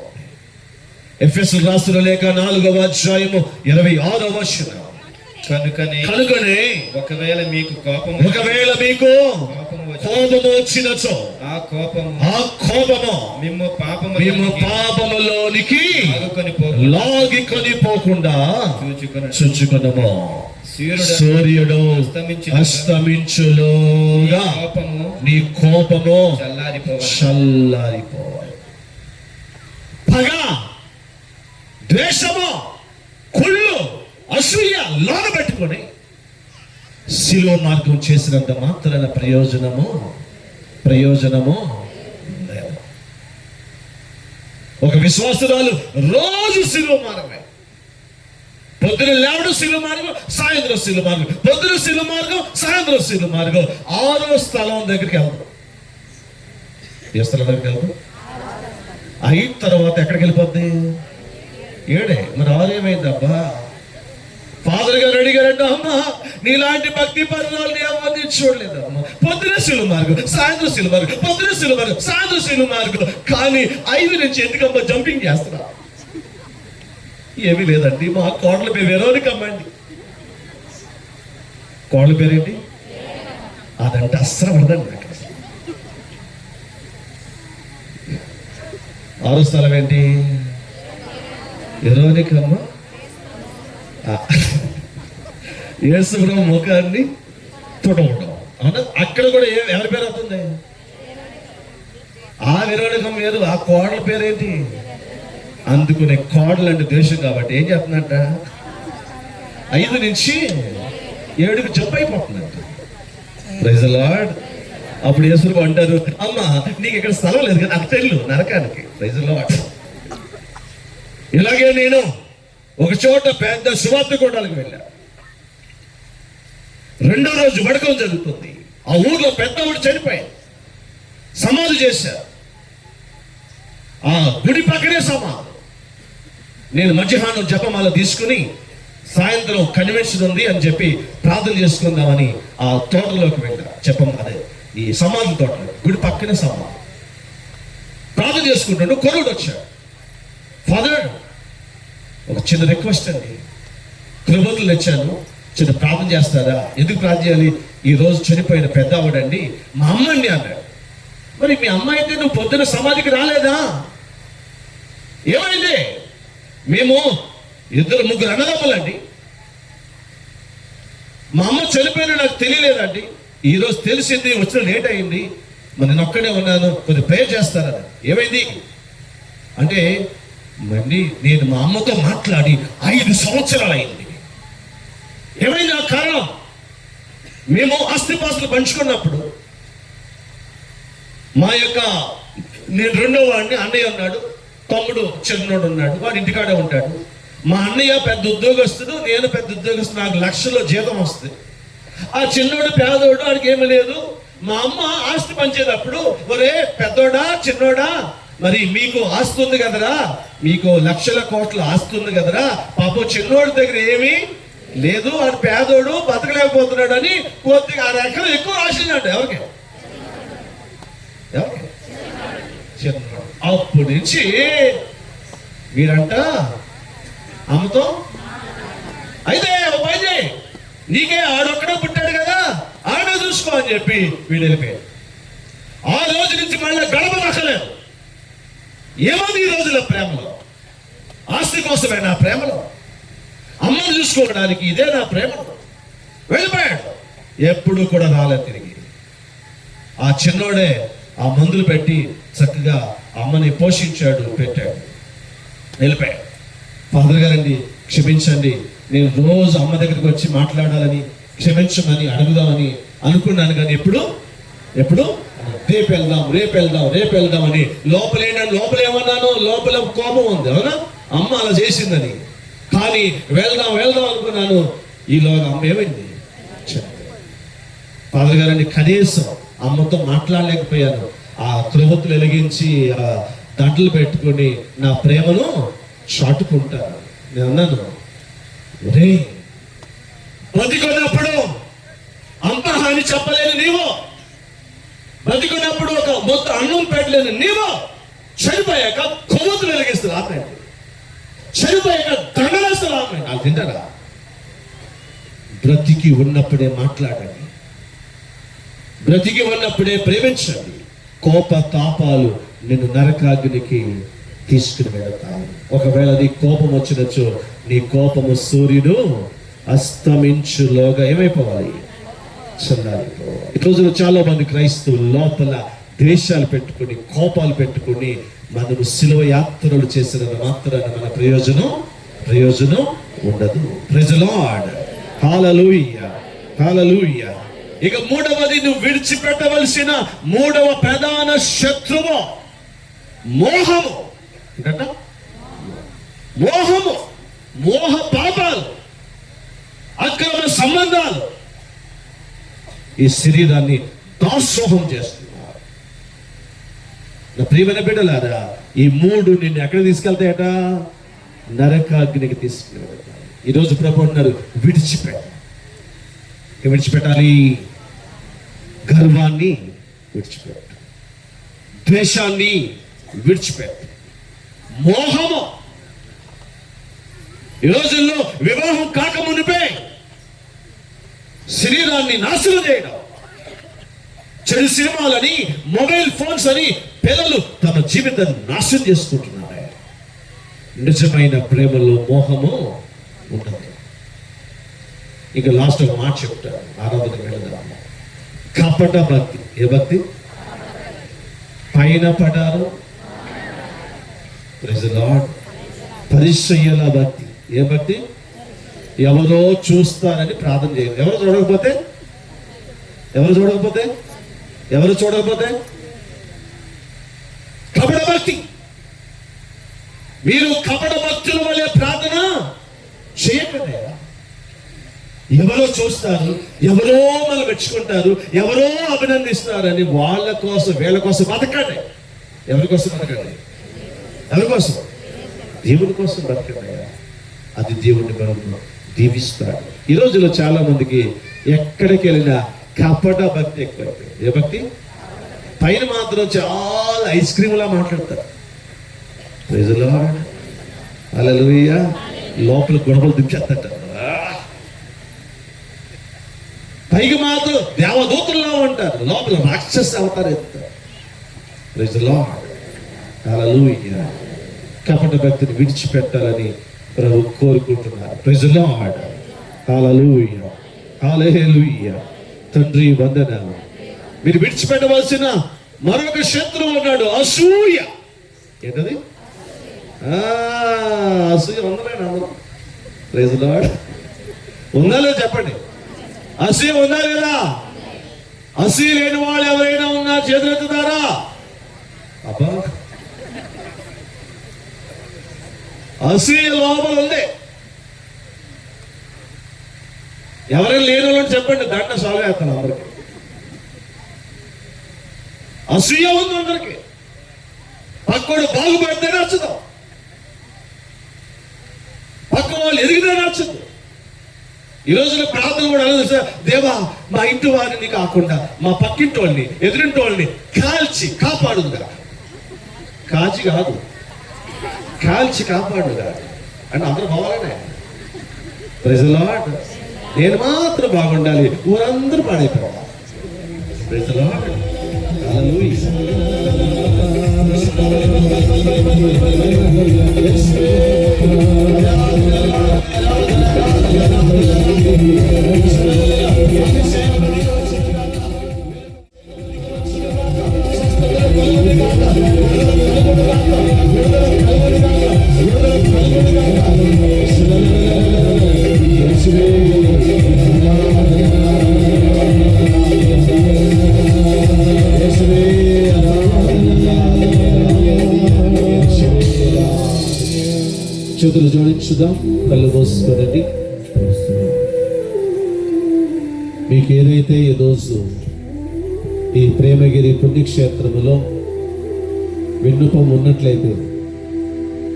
ఎఫెసీయులకు రాసిన లేఖ 4వ అధ్యాయము 26వ వచనం. కనుకనే ఒకవేళ మీకు కోపము వచ్చినచో ఆ కోపము మిమ్ము పాపములోనికి లాగికొని పోకుండా చూచుకొనుము. సూర్యుడు అస్తమించులోగా నీ కోపము చల్లారిపోవాలి. పగ, ద్వేషము, కుళ్ళు, అసూయ లోన పెట్టుకొని శిలువ మార్గం చేసినంత మాత్రాన ప్రయోజనము లేదు. ఒక విశ్వాసురాలు రోజు శిలువ మార్గమే. పొద్దున లేవడం శిలువ మార్గం, సాయంత్రం శిలువ మార్గం, పొద్దున శిలువ మార్గం, సాయంత్రం శిలువ మార్గం. 6వ స్థలం దగ్గరికి వెళ్తాం. ఏ స్థలం దగ్గరికి వెళ్తాం? 5 తర్వాత ఎక్కడికి వెళ్ళిపోద్ది? 7. మరి 6 ఏమైందబ్బా? ఫాదర్ గారు అడిగారంట, అమ్మా నీలాంటి భక్తి పరురాలు ఎవరిని చూడలేదు అమ్మా. పొద్దున శిలువ మార్గం, సాయంత్రం శిలువ మార్గం, పొద్దున శిలువ మార్గం, సాయంత్రం శిలువ మార్గం. కానీ 5 నుంచి ఎందుకమ్మా జంపింగ్ చేస్తున్నా? ఏమీ లేదండి, మా కోడల పేరు వెరోనికమ్మ అండి. కోడల పేరేంటి? అదంటే అస్సలు పడదండి నాకు. 6వ స్థలం ఏంటి? వెరోనికమ్మ. యేసుప్రభు ముఖాన్ని తుడవడం. అవునా? అక్కడ కూడా ఎవరి పేరు అవుతుంది? ఆ వెరోనికమ్మ వేరు, ఆ కోడల పేరేంటి? అందుకునే కోడలు అంటే ద్వేషం కాబట్టి ఏం చేస్తుందంట? 5 నుంచి 7కి జంప్ అయిపోతుందంట. Praise the lord. అప్పుడు యేసు అంటారు, అమ్మా నీకు ఇక్కడ స్థలం లేదు కదా, అక్కడ వెళ్ళు నరకానికి. ప్రైజ్లో ఇలాగే నేను ఒక చోట పెద్ద సువార్త కోటాలకు వెళ్ళా. రెండో రోజు వడకం జరుగుతుంది. ఆ ఊర్లో పెద్దవాడు చనిపోయాడు, సమాధి చేశారు. ఆ గుడి పక్కనే సమాధి. నేను మధ్యాహ్నం జపమాల తీసుకుని సాయంత్రం కన్వెన్షన్ ఉంది అని చెప్పి ప్రార్థన చేసుకుందామని ఆ తోటలోకి వెళ్ళా. అదే ఈ సమాధి తోటలో గుడి పక్కనే సమాధి. ప్రార్థన చేసుకుంటుంటే కొరుడు వచ్చాడు. ఫాదర్, ఒక చిన్న రిక్వెస్ట్ అండి, కృపతులు తెచ్చాను, చిన్న ప్రార్థన చేస్తారా? ఎందుకు ప్రార్థన చేయాలి? ఈ రోజు చనిపోయిన పెద్దవాడండి, మా అమ్మండి అన్నాడు. మరి మీ అమ్మ అయితే నువ్వు పొద్దున సమాధికి రాలేదా? ఏమైంది? మేము 2-3 అన్నదమ్ములండి, మా అమ్మ చనిపోయినా నాకు తెలియలేదండి, ఈరోజు తెలిసింది, వచ్చిన లేట్ అయింది, మరి నేను ఒక్కడే ఉన్నాను, కొద్దిగా ప్రేయర్ చేస్తారని. ఏమైంది అంటే, మళ్ళీ నేను మా అమ్మతో మాట్లాడి 5 సంవత్సరాలు అయింది. ఏమైంది ఆ కారణం? మేము ఆస్తిపాస్తులు పంచుకున్నప్పుడు మా యొక్క, నేను రెండో వాడిని, అన్నయ్య ఉన్నాడు, తమ్ముడు చిన్నోడు ఉన్నాడు, వాడు ఇంటికాడే ఉంటాడు. మా అన్నయ్య పెద్ద ఉద్యోగస్తుడు, నేను పెద్ద ఉద్యోగస్తుడు, నాకు లక్షల్లో జీతం వస్తుంది. ఆ చిన్నోడు పేదోడు, వాడికి ఏమీ లేదు. మా అమ్మ ఆస్తి పంచేటప్పుడు, ఒరే పెద్దోడా చిన్నోడా, మరి మీకు ఆస్తి ఉంది కదరా, మీకు లక్షల కోట్ల ఆస్తి ఉంది కదరా, పాపం చిన్నోడి దగ్గర ఏమీ లేదు, వాడు పేదోడు బతకలేకపోతున్నాడు అని కొద్దిగా 6 ఎకరాలు ఎక్కువ రాసిందంట. ఎవరికి? చిన్నోడు. అప్పటి నుంచి వీరంట అమ్మతో, అయితే పైదే నీకే ఆడొక్కడే పుట్టాడు కదా, ఆడే చూసుకో అని చెప్పి వీడు వెళ్ళిపోయాడు. ఆ రోజు నుంచి మళ్ళీ గడప దక్కలేదు. ఏమంది ఈ రోజుల ప్రేమలో? ఆస్తి కోసమే నా ప్రేమలో? అమ్మను చూసుకోవడానికి ఇదే నా ప్రేమలో? వెళ్ళిపోయాడు, ఎప్పుడు కూడా రాలేదు తిరిగి. ఆ చిన్నోడే ఆ మందులు పెట్టి చక్కగా అమ్మని పోషించాడు, పెట్టాడు, వెళ్ళిపోయాడు. ఫాదర్ గారండి క్షమించండి, నేను రోజు అమ్మ దగ్గరికి వచ్చి మాట్లాడాలని, క్షమించమని అడుగుదామని అనుకున్నాను, కానీ ఎప్పుడు రేపు వెళ్దాం అని లోపలేమన్నాను, లోపల కోపం ఉంది, అవునా, అమ్మ అలా చేసిందని. కానీ వెళ్దాం అనుకున్నాను, ఈలోగా అమ్మ ఏమైంది? ఫాదర్ గారండి కనీసం అమ్మతో మాట్లాడలేకపోయాను. ఆ త్రొవ్వతులు వెలిగించి ఆ దండలు పెట్టుకుని నా ప్రేమను చాటుకుంటాను. నేను అన్నాను, రే బ్రతికున్నప్పుడు అంత హాని చెప్పలేని నీవు, బ్రతికున్నప్పుడు ఒక మొత్తం అన్నం పెట్టలేని నీవు, చనిపోయాక కొవ్వొత్తులు వెలిగిస్తారు ఆపండి, చనిపోయాక దండలేస్తారు ఆపండి. అది తింటారా? బ్రతికి ఉన్నప్పుడే మాట్లాడండి, బ్రతికి ఉన్నప్పుడే ప్రేమించండి. కోప తాపాలు నిన్ను నరకాగ్నికి తీసుకుని వెళతాను. ఒకవేళ నీ కోపం వచ్చినచో, నీ కోపము సూర్యుడు అస్తమించులోగా ఏమైపోవాలి? చల్లారిపోవాలి. ఈ రోజులో చాలా మంది క్రైస్తవులు లోపల ద్వేషాలు పెట్టుకుని, కోపాలు పెట్టుకుని, మనము శిలువ యాత్రలు చేసిన మాత్రాన మన ప్రయోజనం ఉండదు. Praise the lord. హల్లెలూయా. ఇక మూడవది, నువ్వు విడిచిపెట్టవలసిన 3వ ప్రధాన శత్రువు మోహము. మోహ పాపాలు, అక్రమ సంబంధాలు ఈ శరీరాన్ని దాసోహం చేస్తున్నారు. నా ప్రియమైన బిడ్డలారా, ఈ 3 నిన్ను ఎక్కడ తీసుకెళ్తాయట? నరకాగ్నికి తీసుకెళ్తాయి. ఈరోజు ప్రభు అన్నారు, విడిచిపెట్టాలి. గర్వాన్ని విడిచిపెట్టు, ద్వేషాన్ని విడిచిపెట్టు, మోహము. ఈ రోజుల్లో వివాహం కాకమునిపే శరీరాన్ని నాశనం చేయడం, చెడు సినిమాలని, మొబైల్ ఫోన్స్ అని పిల్లలు తమ జీవితాన్ని నాశనం చేసుకుంటున్నారు. నిజమైన ప్రేమలో మోహము ఉండదు. ఇక లాస్ట్ ఒక మాట చెప్తారు, ఆరాధనకు వెళదాము. కపట భక్తి. ఏ భక్తి? పైన పడారు. Praise the lord. పరిచయ్యల భక్తి. ఏ భక్తి? ఎవరో చూస్తారని ప్రార్థన చేయండి. ఎవరు చూడకపోతే ఎవరు చూడకపోతే కపట భక్తి. మీరు కపట భక్తుల వల్లే ప్రార్థన చేయకండి. ఎవరో చూస్తారు, ఎవరో మనం మెచ్చుకుంటారు, ఎవరో అభినందిస్తారని వాళ్ళ కోసం వీళ్ళ కోసం బతకండి. ఎవరి కోసం బతకండి? ఎవరి కోసం? దేవుని కోసం బతకండి. అది దేవుడిని మనం దీవిస్తాడు. ఈ రోజులో చాలా మందికి ఎక్కడికి వెళ్ళినా కపట భక్తి ఎక్కువ. ఏ భక్తి? పైన మాత్రం చాలా ఐస్ క్రీమ్ లా మాట్లాడతారు, ప్రైజ్ ది లార్డ్, హల్లెలూయా. లోపల గొడవలు దించేస్తారు. పైకి మాత్రం దేవదూతల్లో ఉంటారు, లోపల రాక్షస అవతారం ఎత్తారు. ప్రైజ్ ది లార్డ్, హల్లెలూయా. కపట భక్తిని విడిచిపెట్టాలని ప్రభు కోరుకుంటున్నారు. ప్రైజ్ ది లార్డ్, హల్లెలూయా, హల్లెలూయా. తండ్రి వందనాలు. మీరు విడిచిపెట్టవలసిన మరొక శత్రువు ఉన్నాడు, అసూయ. ఏంటది? అసూయ ఉందలేనా? Praise the lord. ఉందా లేదా చెప్పండి. అసూయ ఉందా లేదా? అసూయ లేని వాళ్ళు ఎవరైనా ఉన్నారు చేతులెత్తుతారా? అబ్బా, అసూయ లోపల ఉంది. ఎవరైనా లేని వాళ్ళని చెప్పండి, దాంట్లో సాల్వ్ చేస్తాను. అందరికి అసూయ ఉంది. అందరికి పక్కడు బాగుపడితే నచ్చదు, పక్క వాళ్ళు ఎదిగితే నచ్చదు. ఈ రోజున ప్రార్థన కూడా అలా, దేవా మా ఇంటి వారిని కాకుండా మా పక్కింటి వాళ్ళని, ఎదురింటి వాళ్ళని కాల్చి కాపాడుగా. కాల్చి కాదు, కాల్చి కాపాడుగా అని అందరూ బాగానే. Praise the Lord. నేను మాత్రం బాగుండాలి, ఊరందరూ పాడైపోవాలి. Praise the lord, hallelujah. చేతులు జోడించుదాం, కళ్ళు మూసుకోనండి. మీకు ఏదైతే ఈరోజు ఈ ప్రేమగిరి పుణ్యక్షేత్రములో విన్నపం ఉన్నట్లయితే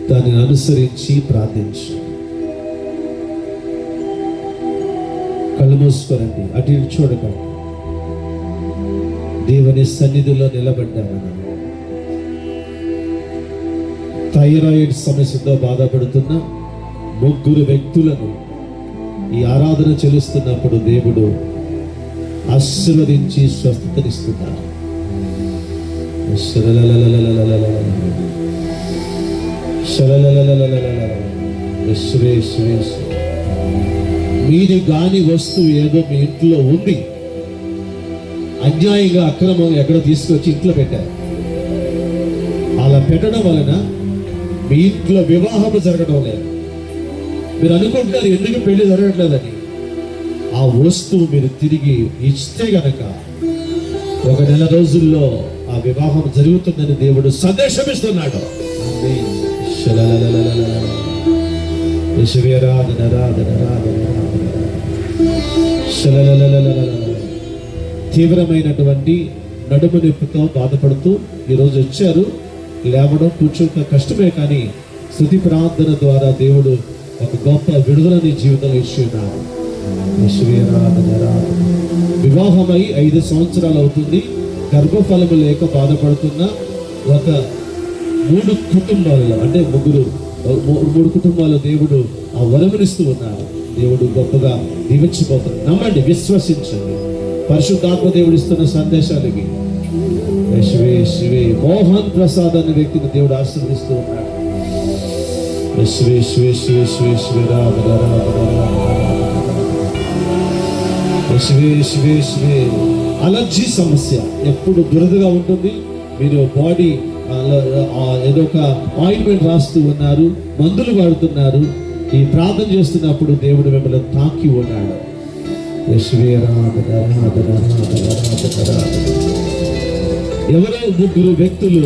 దానిని అనుసరించి ప్రార్థించు. కళ్ళు మూసుకోనండి, అటు ఇటు చూడకండి. దేవుని సన్నిధిలో నిలబడ్డామన్నా. థైరాయిడ్ సమస్యతో బాధపడుతున్న 3 వ్యక్తులను ఈ ఆరాధన చెల్లిస్తున్నప్పుడు దేవుడు ఆశీర్వదించి స్వస్థతనిస్తున్నారు. మీది గాని వస్తువు ఏదో మీ ఇంట్లో ఉంది, అన్యాయంగా అక్రమంగా ఎక్కడో తీసుకొచ్చి ఇంట్లో పెట్టారు. అలా పెట్టడం వలన మీ ఇంట్లో వివాహం జరగడం లేదు. మీరు అనుకుంటారు ఎందుకు పెళ్లి జరగట్లేదని. ఆ వస్తువు మీరు తిరిగి ఇస్తే గనక 1 నెల రోజుల్లో ఆ వివాహం జరుగుతుందని దేవుడు సందేశం ఇస్తున్నాడు. తీవ్రమైనటువంటి నడుము నొప్పితో బాధపడుతూ ఈరోజు వచ్చారు. లేవడం కూర్చోక కష్టమే, కానీ స్తుతి ప్రార్థన ద్వారా దేవుడు ఒక గొప్ప విడుదలని జీవితంలో ఇస్తున్నాడు. వివాహమై 5 సంవత్సరాలు అవుతుంది. గర్భఫలము లేక బాధపడుతున్న ఒక 3 కుటుంబాలలో, అంటే 3 కుటుంబాలు దేవుడు ఆ వరమునిస్తూ ఉన్నారు. దేవుడు గొప్పగా దీవించిపోతాడు. నమ్మండి, విశ్వసించండి. పరిశుద్ధాత్మ దేవుడు ఇస్తున్న సందేశాలకి మోహన్ ప్రసాద్ అనే వ్యక్తిని దేవుడు ఆశీర్వదిస్తూ ఉన్నాడు. అలర్జీ సమస్య ఎప్పుడు దురదగా ఉంటుంది. మీరు బాడీ ఏదో ఒక ఆయింట్మెంట్ రాస్తూ ఉన్నారు, మందులు వాడుతున్నారు. ఈ ప్రార్థన చేస్తున్నప్పుడు దేవుడు మిమ్మల్ని తాకి ఉన్నాడు. ఎవరో ముగ్గురు వ్యక్తులు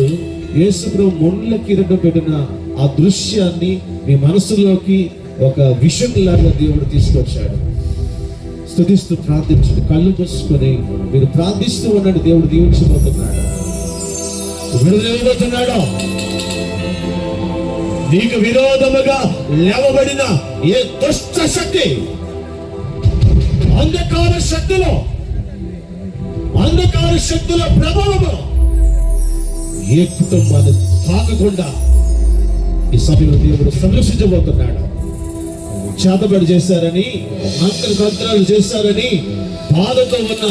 యేసుప్రభు మొండ్ల కిరీటం పెట్టిన ఆ దృశ్యాన్ని మీ మనసులోకి ఒక విషన్ లాగా దేవుడు తీసుకొచ్చాడు. స్తుతిస్తూ ప్రార్థించండి, కళ్ళు మూసుకొని మీరు ప్రార్థిస్తూ ఉన్నాడు. దేవుడు దీవించబోతున్నాడు, విడుదలబోతున్నాడు. నీకు విరోధముగా లేవబడిన ఏ దుష్ట శక్తి, అంధకార శక్తుల ప్రభావము ఏ కుటుంబాన్ని తాకకుండా ఈ సమయంలో దేవుడు సంరక్షించబోతున్నాడు. చేతబడి చేశారని, మంత్రాలు చేశారని బాధతో ఉన్న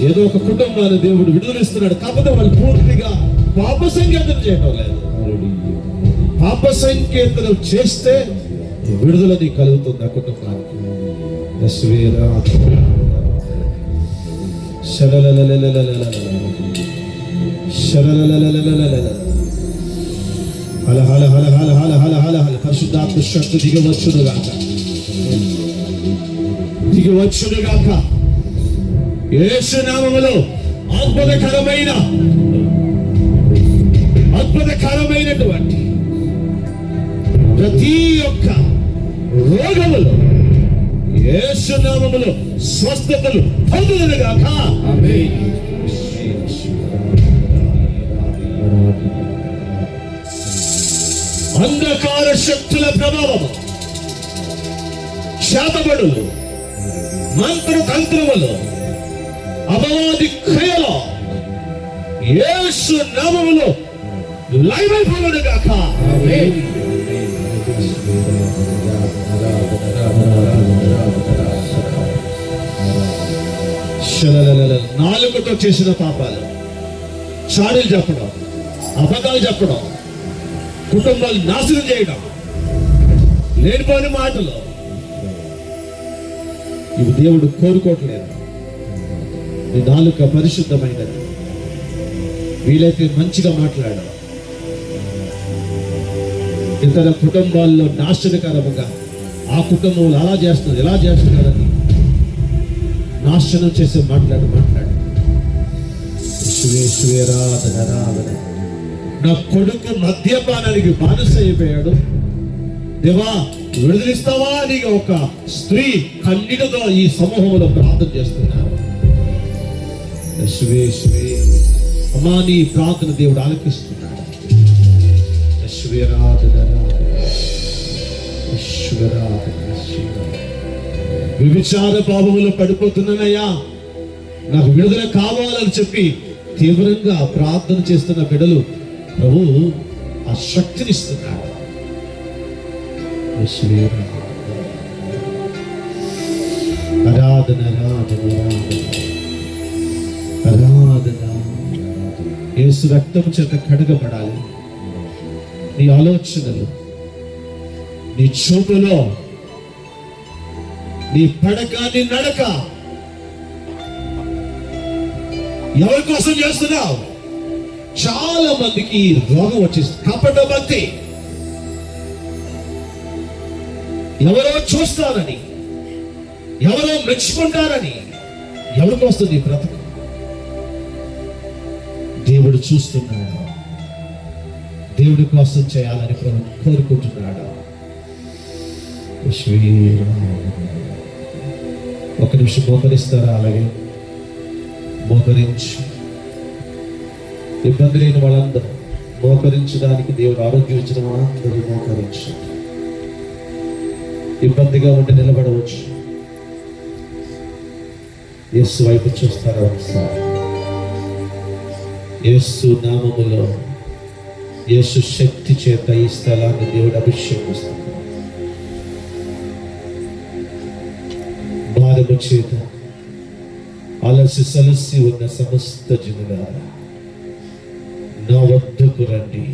ఏదో ఒక కుటుంబాన్ని దేవుడు విడుదలిస్తున్నాడు. కాకపోతే వాళ్ళు పూర్తిగా పాప సంకేతం చేయడం లేదు. పాప సంకేతనం చేస్తే విడుదల నీకు కలుగుతుంది ఆ కుటుంబానికి. పరిశుద్ధాత్మ శక్తి దిగవచ్చునుగాక. యేసు నామములో అద్భుతకరమైనటువంటి ప్రతి ఒక్క రోగములు యేసు నామములో స్వస్థతలు పొందుదురుగాక. ఆమేన్. అంధకార శక్తుల ప్రభావము, శాతబడులు, మంత్రతంత్రములు, అపవాది క్రియలు యేసు నామములో లైవైపోవునుగాక. ఆమేన్. నాలుగుతో చేసిన పాపాలు, చాడీలు చెప్పడం, అబద్ధాలు చెప్పడం, కుటుంబాలు నాశనం చేయడం, లేనిపోని మాటలు, ఇవి దేవుడు కోరుకోవట్లేదు. నీ నాలుక పరిశుద్ధమైనది, వీలైతే మంచిగా మాట్లాడడం. ఇతర కుటుంబాల్లో నాశనకరముగా ఆ కుటుంబంలో అలా చేస్తున్నారు, ఎలా చేస్తున్నారని నాశనం చేసే మాట్లాడు. నా కొడుకు మద్యపానానికి బానిస అయిపోయాడు, దేవా విడుదలిస్తావా అని ఒక స్త్రీ కన్నీటితో ఈ సమూహంలో ప్రార్థన చేస్తున్నారు. అమ్మా, నీ ప్రార్థన దేవుడు ఆలకిస్తున్నాడు. విభిచార పాపములో పడిపోతున్నానయ్యా, నాకు విడుదల కావాలని చెప్పి తీవ్రంగా ప్రార్థన చేస్తున్న బిడ్డలు ప్రభు ఆ శక్తినిస్తున్నాడు. ఆరాధన యేసు రక్తం చేత కడగబడాలి. నీ ఆలోచనలు, నీ చూపులో, నీ పడక, నీ నడక ఎవరి కోసం చేస్తున్నావు? చాలా మందికి రోగం వచ్చేసి కపట భక్తి, ఎవరో చూస్తారని, ఎవరో మెచ్చుకుంటారని, ఎవరికి వస్తుంది ఈ బ్రతుకు? దేవుడు చూస్తున్నాడు, దేవుడి కోసం చేయాలని కోరుకుంటున్నాడు. ఒక నిమిషం మోకరిస్తారా? అలాగే మోకరించి, ఇబ్బంది లేని వాళ్ళందరూ మోకరించడానికి దేవుడు ఆరోగ్యం ఇచ్చిన వాళ్ళందరూ మోకరించు. ఇబ్బందిగా ఉండి నిలబడవచ్చు. యేసు వైపు చూస్తారా? ఒకసారి యేసు నామములో, యేసు శక్తి చేత ఈ స్థలాన్ని దేవుడు అభిషేకిస్తాడు. భారము చేత అలసి సలసి ఉన్న సమస్త జనులారా, నా వద్దకు రండి,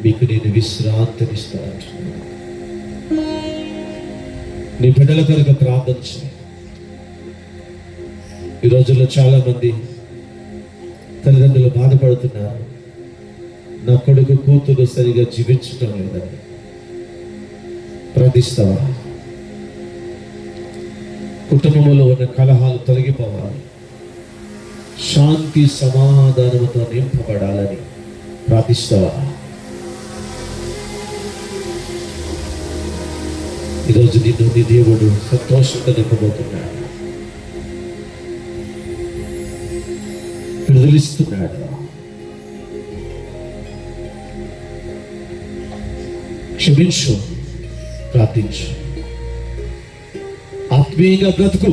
మీకు నేను విశ్రాంతినిస్తాను. నీ బిడ్డల కొరకు ప్రార్థన చేయి. ఈ రోజుల్లో చాలా మంది తల్లిదండ్రులు బాధపడుతున్నారు. నా కొడుకు కూతురు సరిగా జీవించటం లేదని ప్రార్థిస్తావా? కుటుంబంలో ఉన్న కలహాలు తొలగిపోవాలి. శాంతి సమాధానముతో నింపబడాలని ప్రార్థిస్తావా? ఈరోజు నిన్ను నీ దేవుడు సంతోషంగా నింపబోతున్నాడు, విడుదలిస్తున్నాడు. క్షమించు, ప్రార్థించు, ఆత్మీయంగా బ్రతుకు.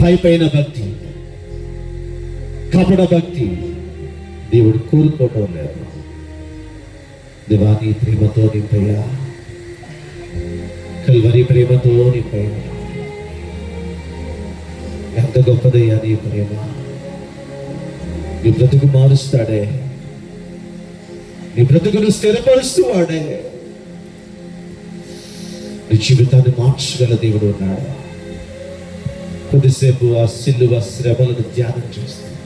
పైపైన భక్తి, కపట భక్తి దేవుడు కోరుకోవటం లేదు. దేవా, నీ ప్రేమతో నింపయ్యా, కల్వరి ప్రేమతో నింపయ్యా. ఎంత గొప్పదయ్యా నీ ప్రేమ! నీ బ్రతుకు మారుస్తాడే, నీ బ్రతుకును స్థిరపరుస్తూ వాడే. నీ జీవితాన్ని మార్చగల దేవుడు ఉన్నాడు. కొద్దిసేపు ఆ సిలువ శ్రమలను ధ్యానం చేస్తాడు,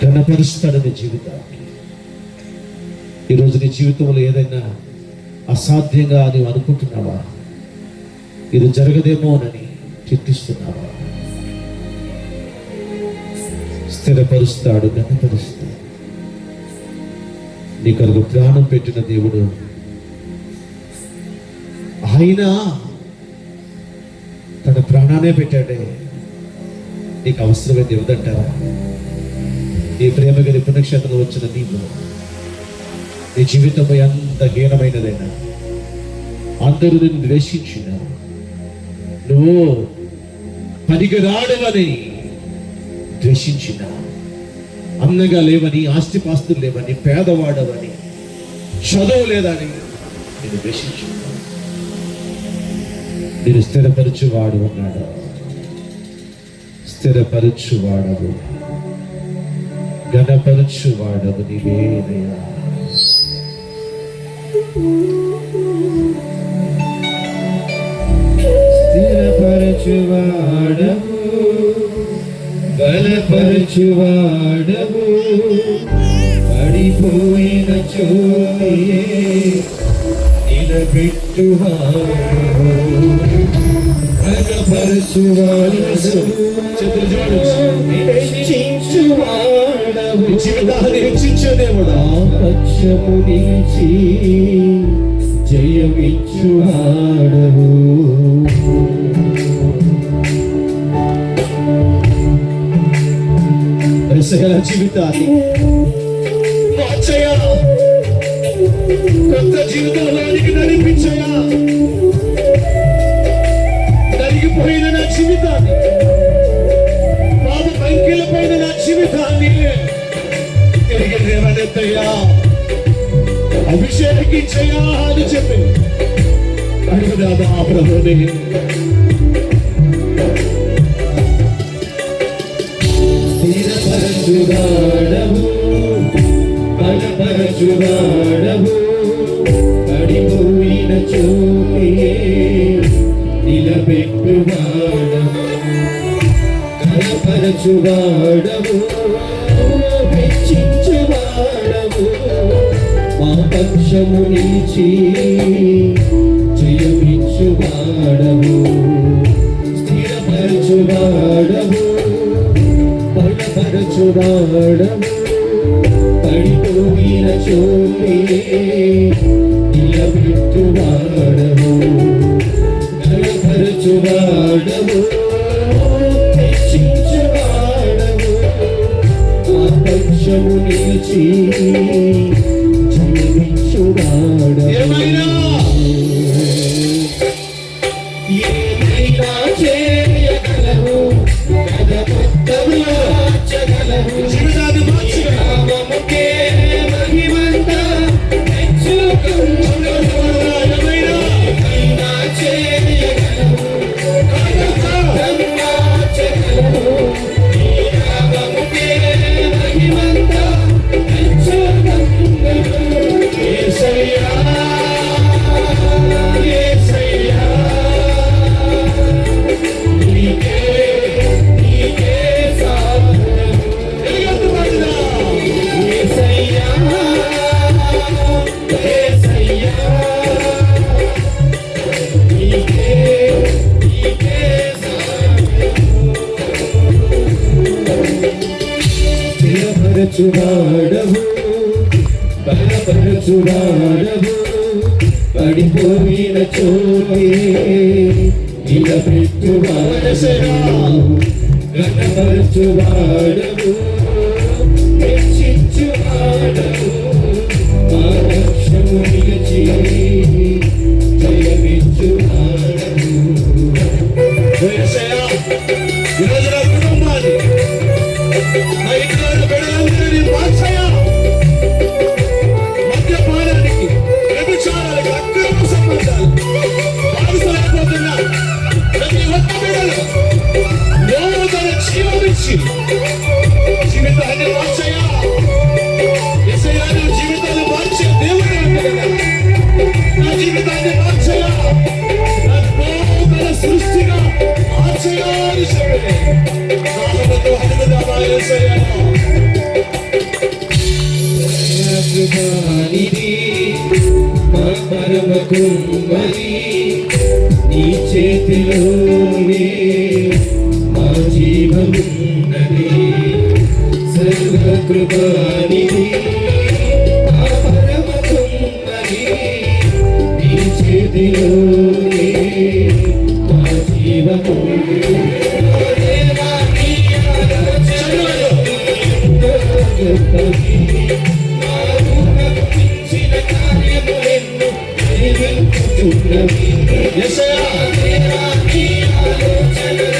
ఘనపరుస్తాడు నీ జీవితాన్ని. ఈరోజు నీ జీవితంలో ఏదైనా అసాధ్యంగా నీవు అనుకుంటున్నావా? ఇది జరగదేమోనని చింతిస్తున్నావా? స్థిరపరుస్తాడు, ఘనపరుస్తాడు. నీ కొరకు ప్రాణం పెట్టిన దేవుడు ఆయన తన ప్రాణానే పెట్టాడే. నీకు అవసరమైంది ఎవదంటారా? నీ ప్రేమ గలి పుణ్యక్షేత్రంలో వచ్చిన నీవు, నీ జీవితం ఎంత హీనమైనదైనా, అందరూ నిన్ను ద్వేషించిన, నువ్వు పనికిరాడవని ద్వేషించిన, అందంగా లేవని, ఆస్తిపాస్తులు లేవని, పేదవాడవని, చదువు లేదని నేను ద్వేషించిన, నేను స్థిరపరచువాడు ఉన్నాడు. స్థిరపరచువాడవు, ఘనపరచువాడవు నీవేనయ్యా. స్థిరపరచువాడవు, బలపరచువాడవు, పడిపోయిన చోటియే నిలబెట్టువాడవు, ఘనపరచువాడవు, హెచ్చించువాడవు, జీవితాన్ని హెచ్చించే దేవుడా. పక్షము నిలిచి జయమిచ్చువాడవు. సకల జీవితాన్ని మార్చయ్యా, కొత్త జీవితంలోనికి నడిపించయ్యా. నలిగిపోయిన నా జీవితాన్ని, పాప పంకిలపైన నా జీవితాన్ని తిరిగి లేవనెత్తయ్యా, అభిషేకించయ్యా అని చెప్పి అడుగుదామా ప్రభుని. స్థిరపరచువాడవు, బలపరచువాడవు, పడిపోయిన చోటియే నిలబెట్టువాడవు, ఘనపరచువాడవు, హెచ్చించువాడవు, మా పక్షము నిలిచి జయమిచ్చువాడవు, స్థిరపరచువాడవు, బలపరచువాడవు, పడిపోయిన చోటియే నిలబెట్టువాడవు, ఘనపరచువాడవు, హెచ్చించువాడవు, మా పక్షము నిలిచి జీవించువాడవు. ఏమైనా చేయగలవు, కథ మొత్తంలో మార్చగలవు, జీవితాన్ని మార్చగలవు. నామముకే మహిమంత హెచ్చుకొనుము. ఏమైనా చేయగలవు, కథ మొత్తం మార్చగలవు, నీ నామముకే మహిమంత హెచ్చుకొనుము. యేసయ్యా బలపరచువాడవు బలపరచువాడవు పడిపోయిన చోటే నిలబెట్టువాడవు ఘనపరచువాడవు హెచ్చించువాడవు మా రక్షము నిలిచి జయమిచ్చువాడవు. యేసయ్యా, ఈరోజు నా కుటుంబాన్ని, నా ఇంట్లో బిడ్డలందరినీ మార్చయ్యా. మద్యపానానికి, వ్యభిచారాలకు, అక్రమ సంబంధాలు బానిసలైపోతున్నా ప్రతి ఒక్క బిడ్డలు దేవుడు తన జీవమిచ్చి జీవితాన్ని మార్చయ్యా. యేసయ్యా, నువ్వు జీవితాన్ని మార్చే దేవుడే అంటున్నా. నా జీవితాన్ని మార్చయ్యా, నూతన సృష్టిగా మార్చయ్యా అని చెప్పే నామముతో అడుగుదామా యేసయ్యా. కృపానిధి మా పరమ కుమ్మరి నీ చేతిలోనే మా జీవమున్నది. సర్వ కృపానిధి మా పరమ కుమ్మరి నీ చేతిలోనే మా జీవమున్నది. దేవా నీ ఆరాధన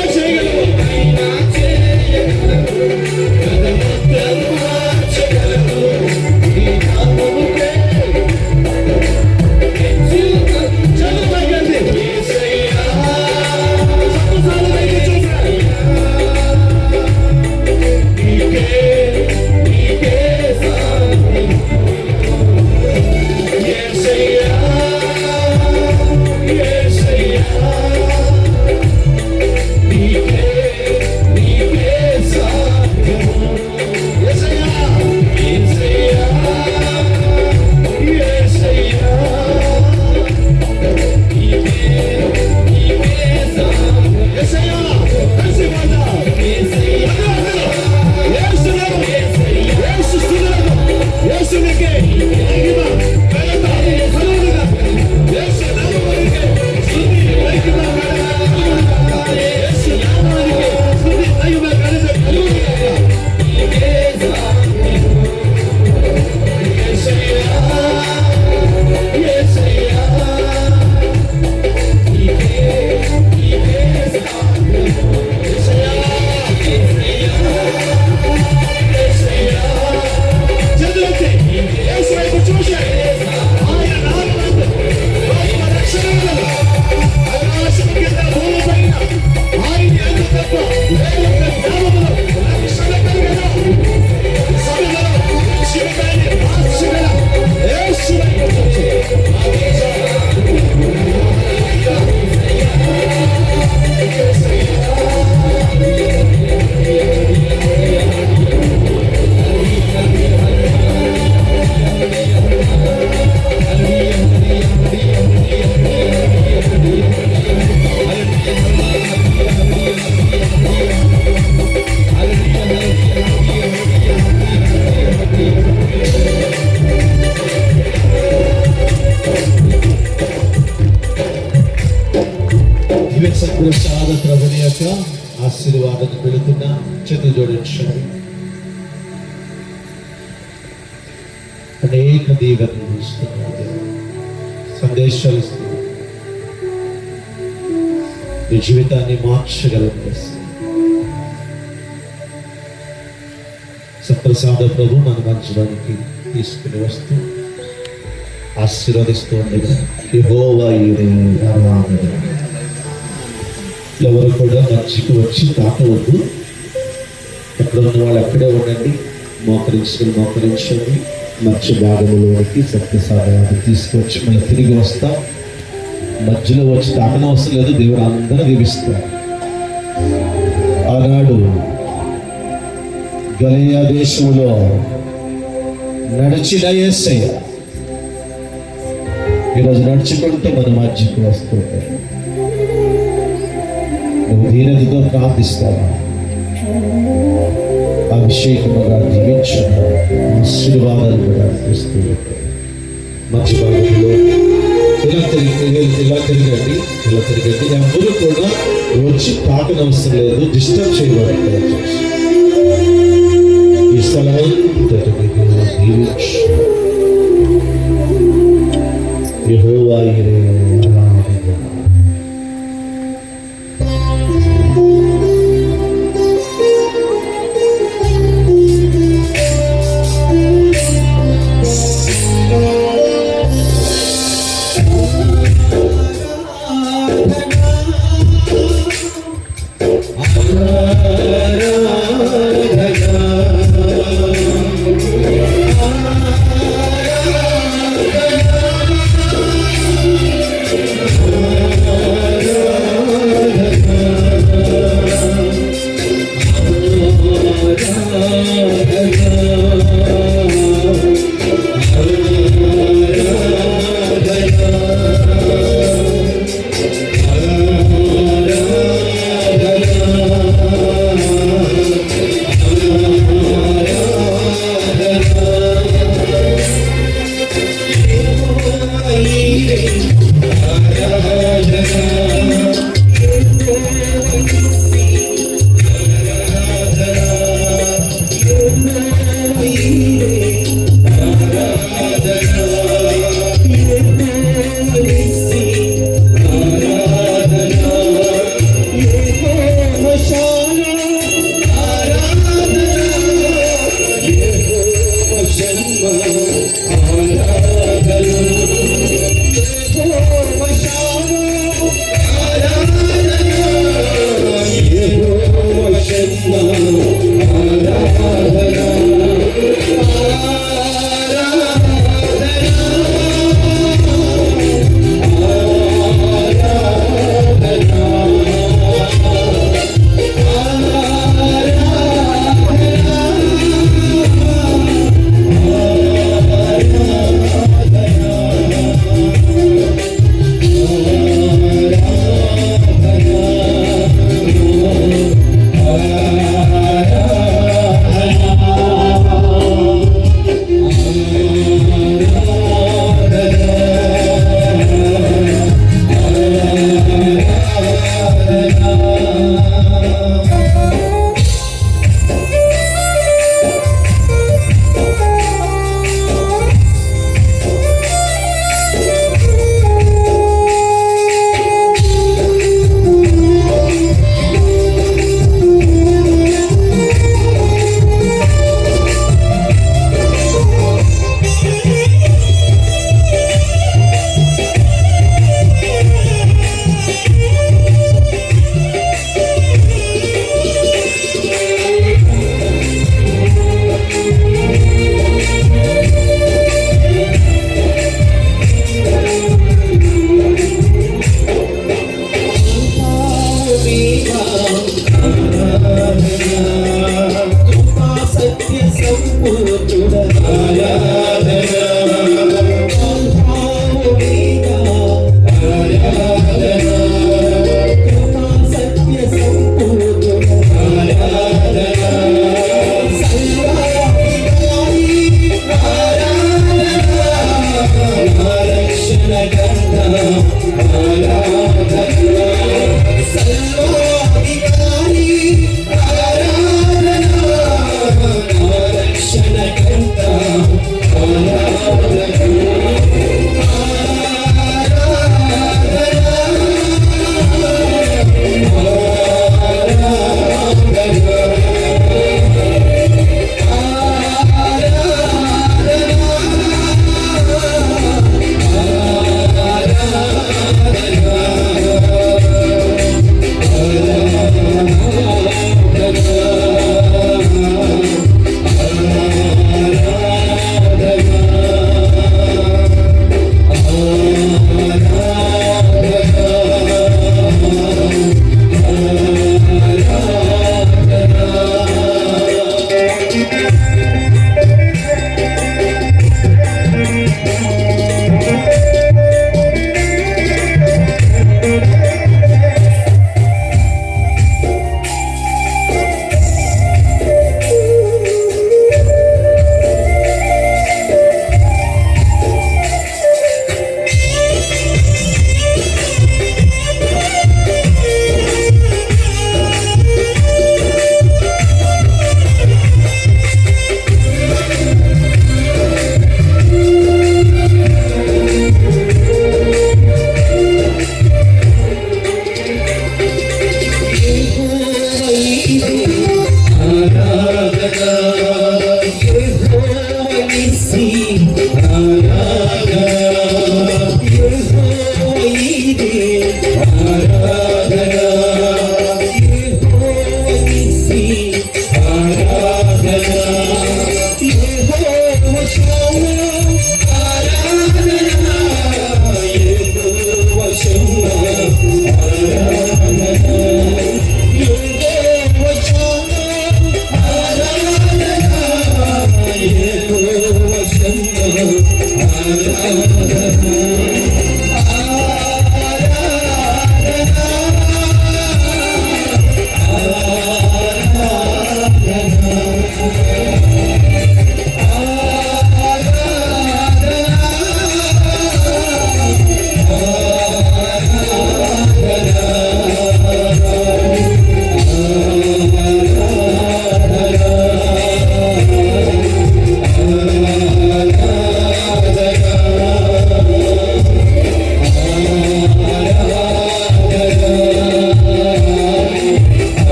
యేసయ్యా, ఏమైనా చేయగలవు. ప్రసాద ప్రభుని యొక్క ఆశీర్వాదం పెడుతున్న చేతులు జోడించండి. అనేక దీవెనలు ఇస్తున్నారు, సందేశాలు ఇస్తున్నారు, మీ జీవితాన్ని మార్చగలరు. సప్రసాద ప్రభు మన మంచడానికి తీసుకుని వస్తూ ఆశీర్వదిస్తూ ఉండగా యెహోవా ఈరే ఆరాధన. ఎవరు కూడా మంచికి వచ్చి తాకవద్దు. ఎక్కడ ఉన్న వాళ్ళు అక్కడే ఉండండి. మోకరించండి. మధ్య భాగంలోనికి సత్యసాధనాన్ని తీసుకొచ్చి మళ్ళీ తిరిగి వస్తాం. మధ్యలో వచ్చి తాకనవసరం లేదు. దేవుడు అందరూ దీవిస్తారు. ఆనాడు గలిలయ దేశంలో నడిచిన యేసయ్య ఈరోజు నడుచుకుంటూ మన మధ్యకు వస్తుంటాడు. నువ్వు దీనతతో ప్రార్థిస్తావా? అభిషేకముగా దీవించిన ఆశీర్వాదాలు కూడా ఇస్తూ ఉంటాడు. మధ్య భాగంలో ఇలా తిరగండి. ఎవరు కూడా వచ్చి తాకనవసరం లేదు, డిస్టర్బ్ చేయబడతారు. ఈ స్థలమంతటిని దీవించు. యెహోవా యిరే ఆరాధన.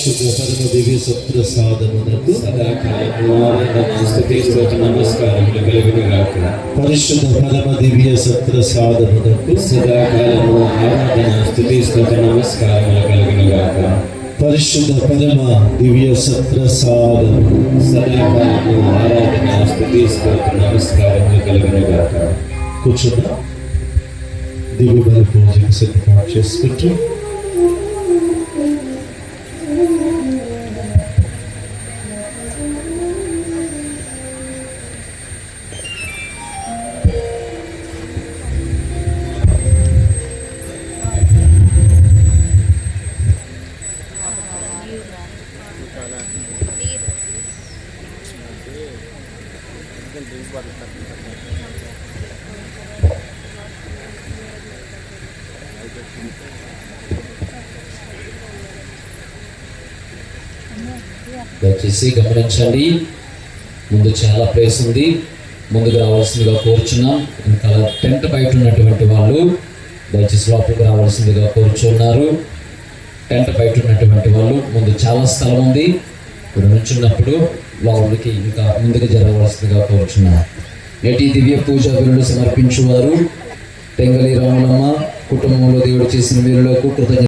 పరిశుద్ధ పరమ దివ్య సత్ప్రసాదమునకు సదాకాలము ఆరాధన స్తుతి స్తోత్ర నమస్కారములు కలుగును గాక. పరిశుద్ధ పరమ దివ్య సత్ప్రసాదమునకు సదాకాలము ఆరాధన స్తుతి స్తోత్ర నమస్కారములు కలుగును గాక. పరిశుద్ధ పరమ దివ్య సత్ప్రసాదము. సదాకాలము ఆరాధన స్తుతి స్తోత్ర నమస్కారములు కలుగును గాక. కూర్చుందాం. దివ్య బలి పూజకు సిద్ధపాటు చేసుకుంటూ దయచేసి గమనించండి, ముందు చాలా ప్లేస్ ఉంది, ముందుకు రావాల్సిందిగా కోరుచున్నాం. ఇంకా టెంట్ బయట ఉన్నటువంటి వాళ్ళు దయచేసి లోపలికి రావాల్సిందిగా కోరుచున్నారు. టెంట్ బయట ఉన్నటువంటి వాళ్ళు ముందు చాలా స్థలం ఉంది, ఇక్కడ నుంచున్నప్పుడు లోపలికి ఇంకా ముందుకు జరగవలసిందిగా కోరుచున్నారు. నేటి దివ్య పూజ బిరులు సమర్పించువారు టెంగలి రాములమ్మ కుటుంబంలో దేవుడు చేసిన వీరులకు కృతజ్ఞత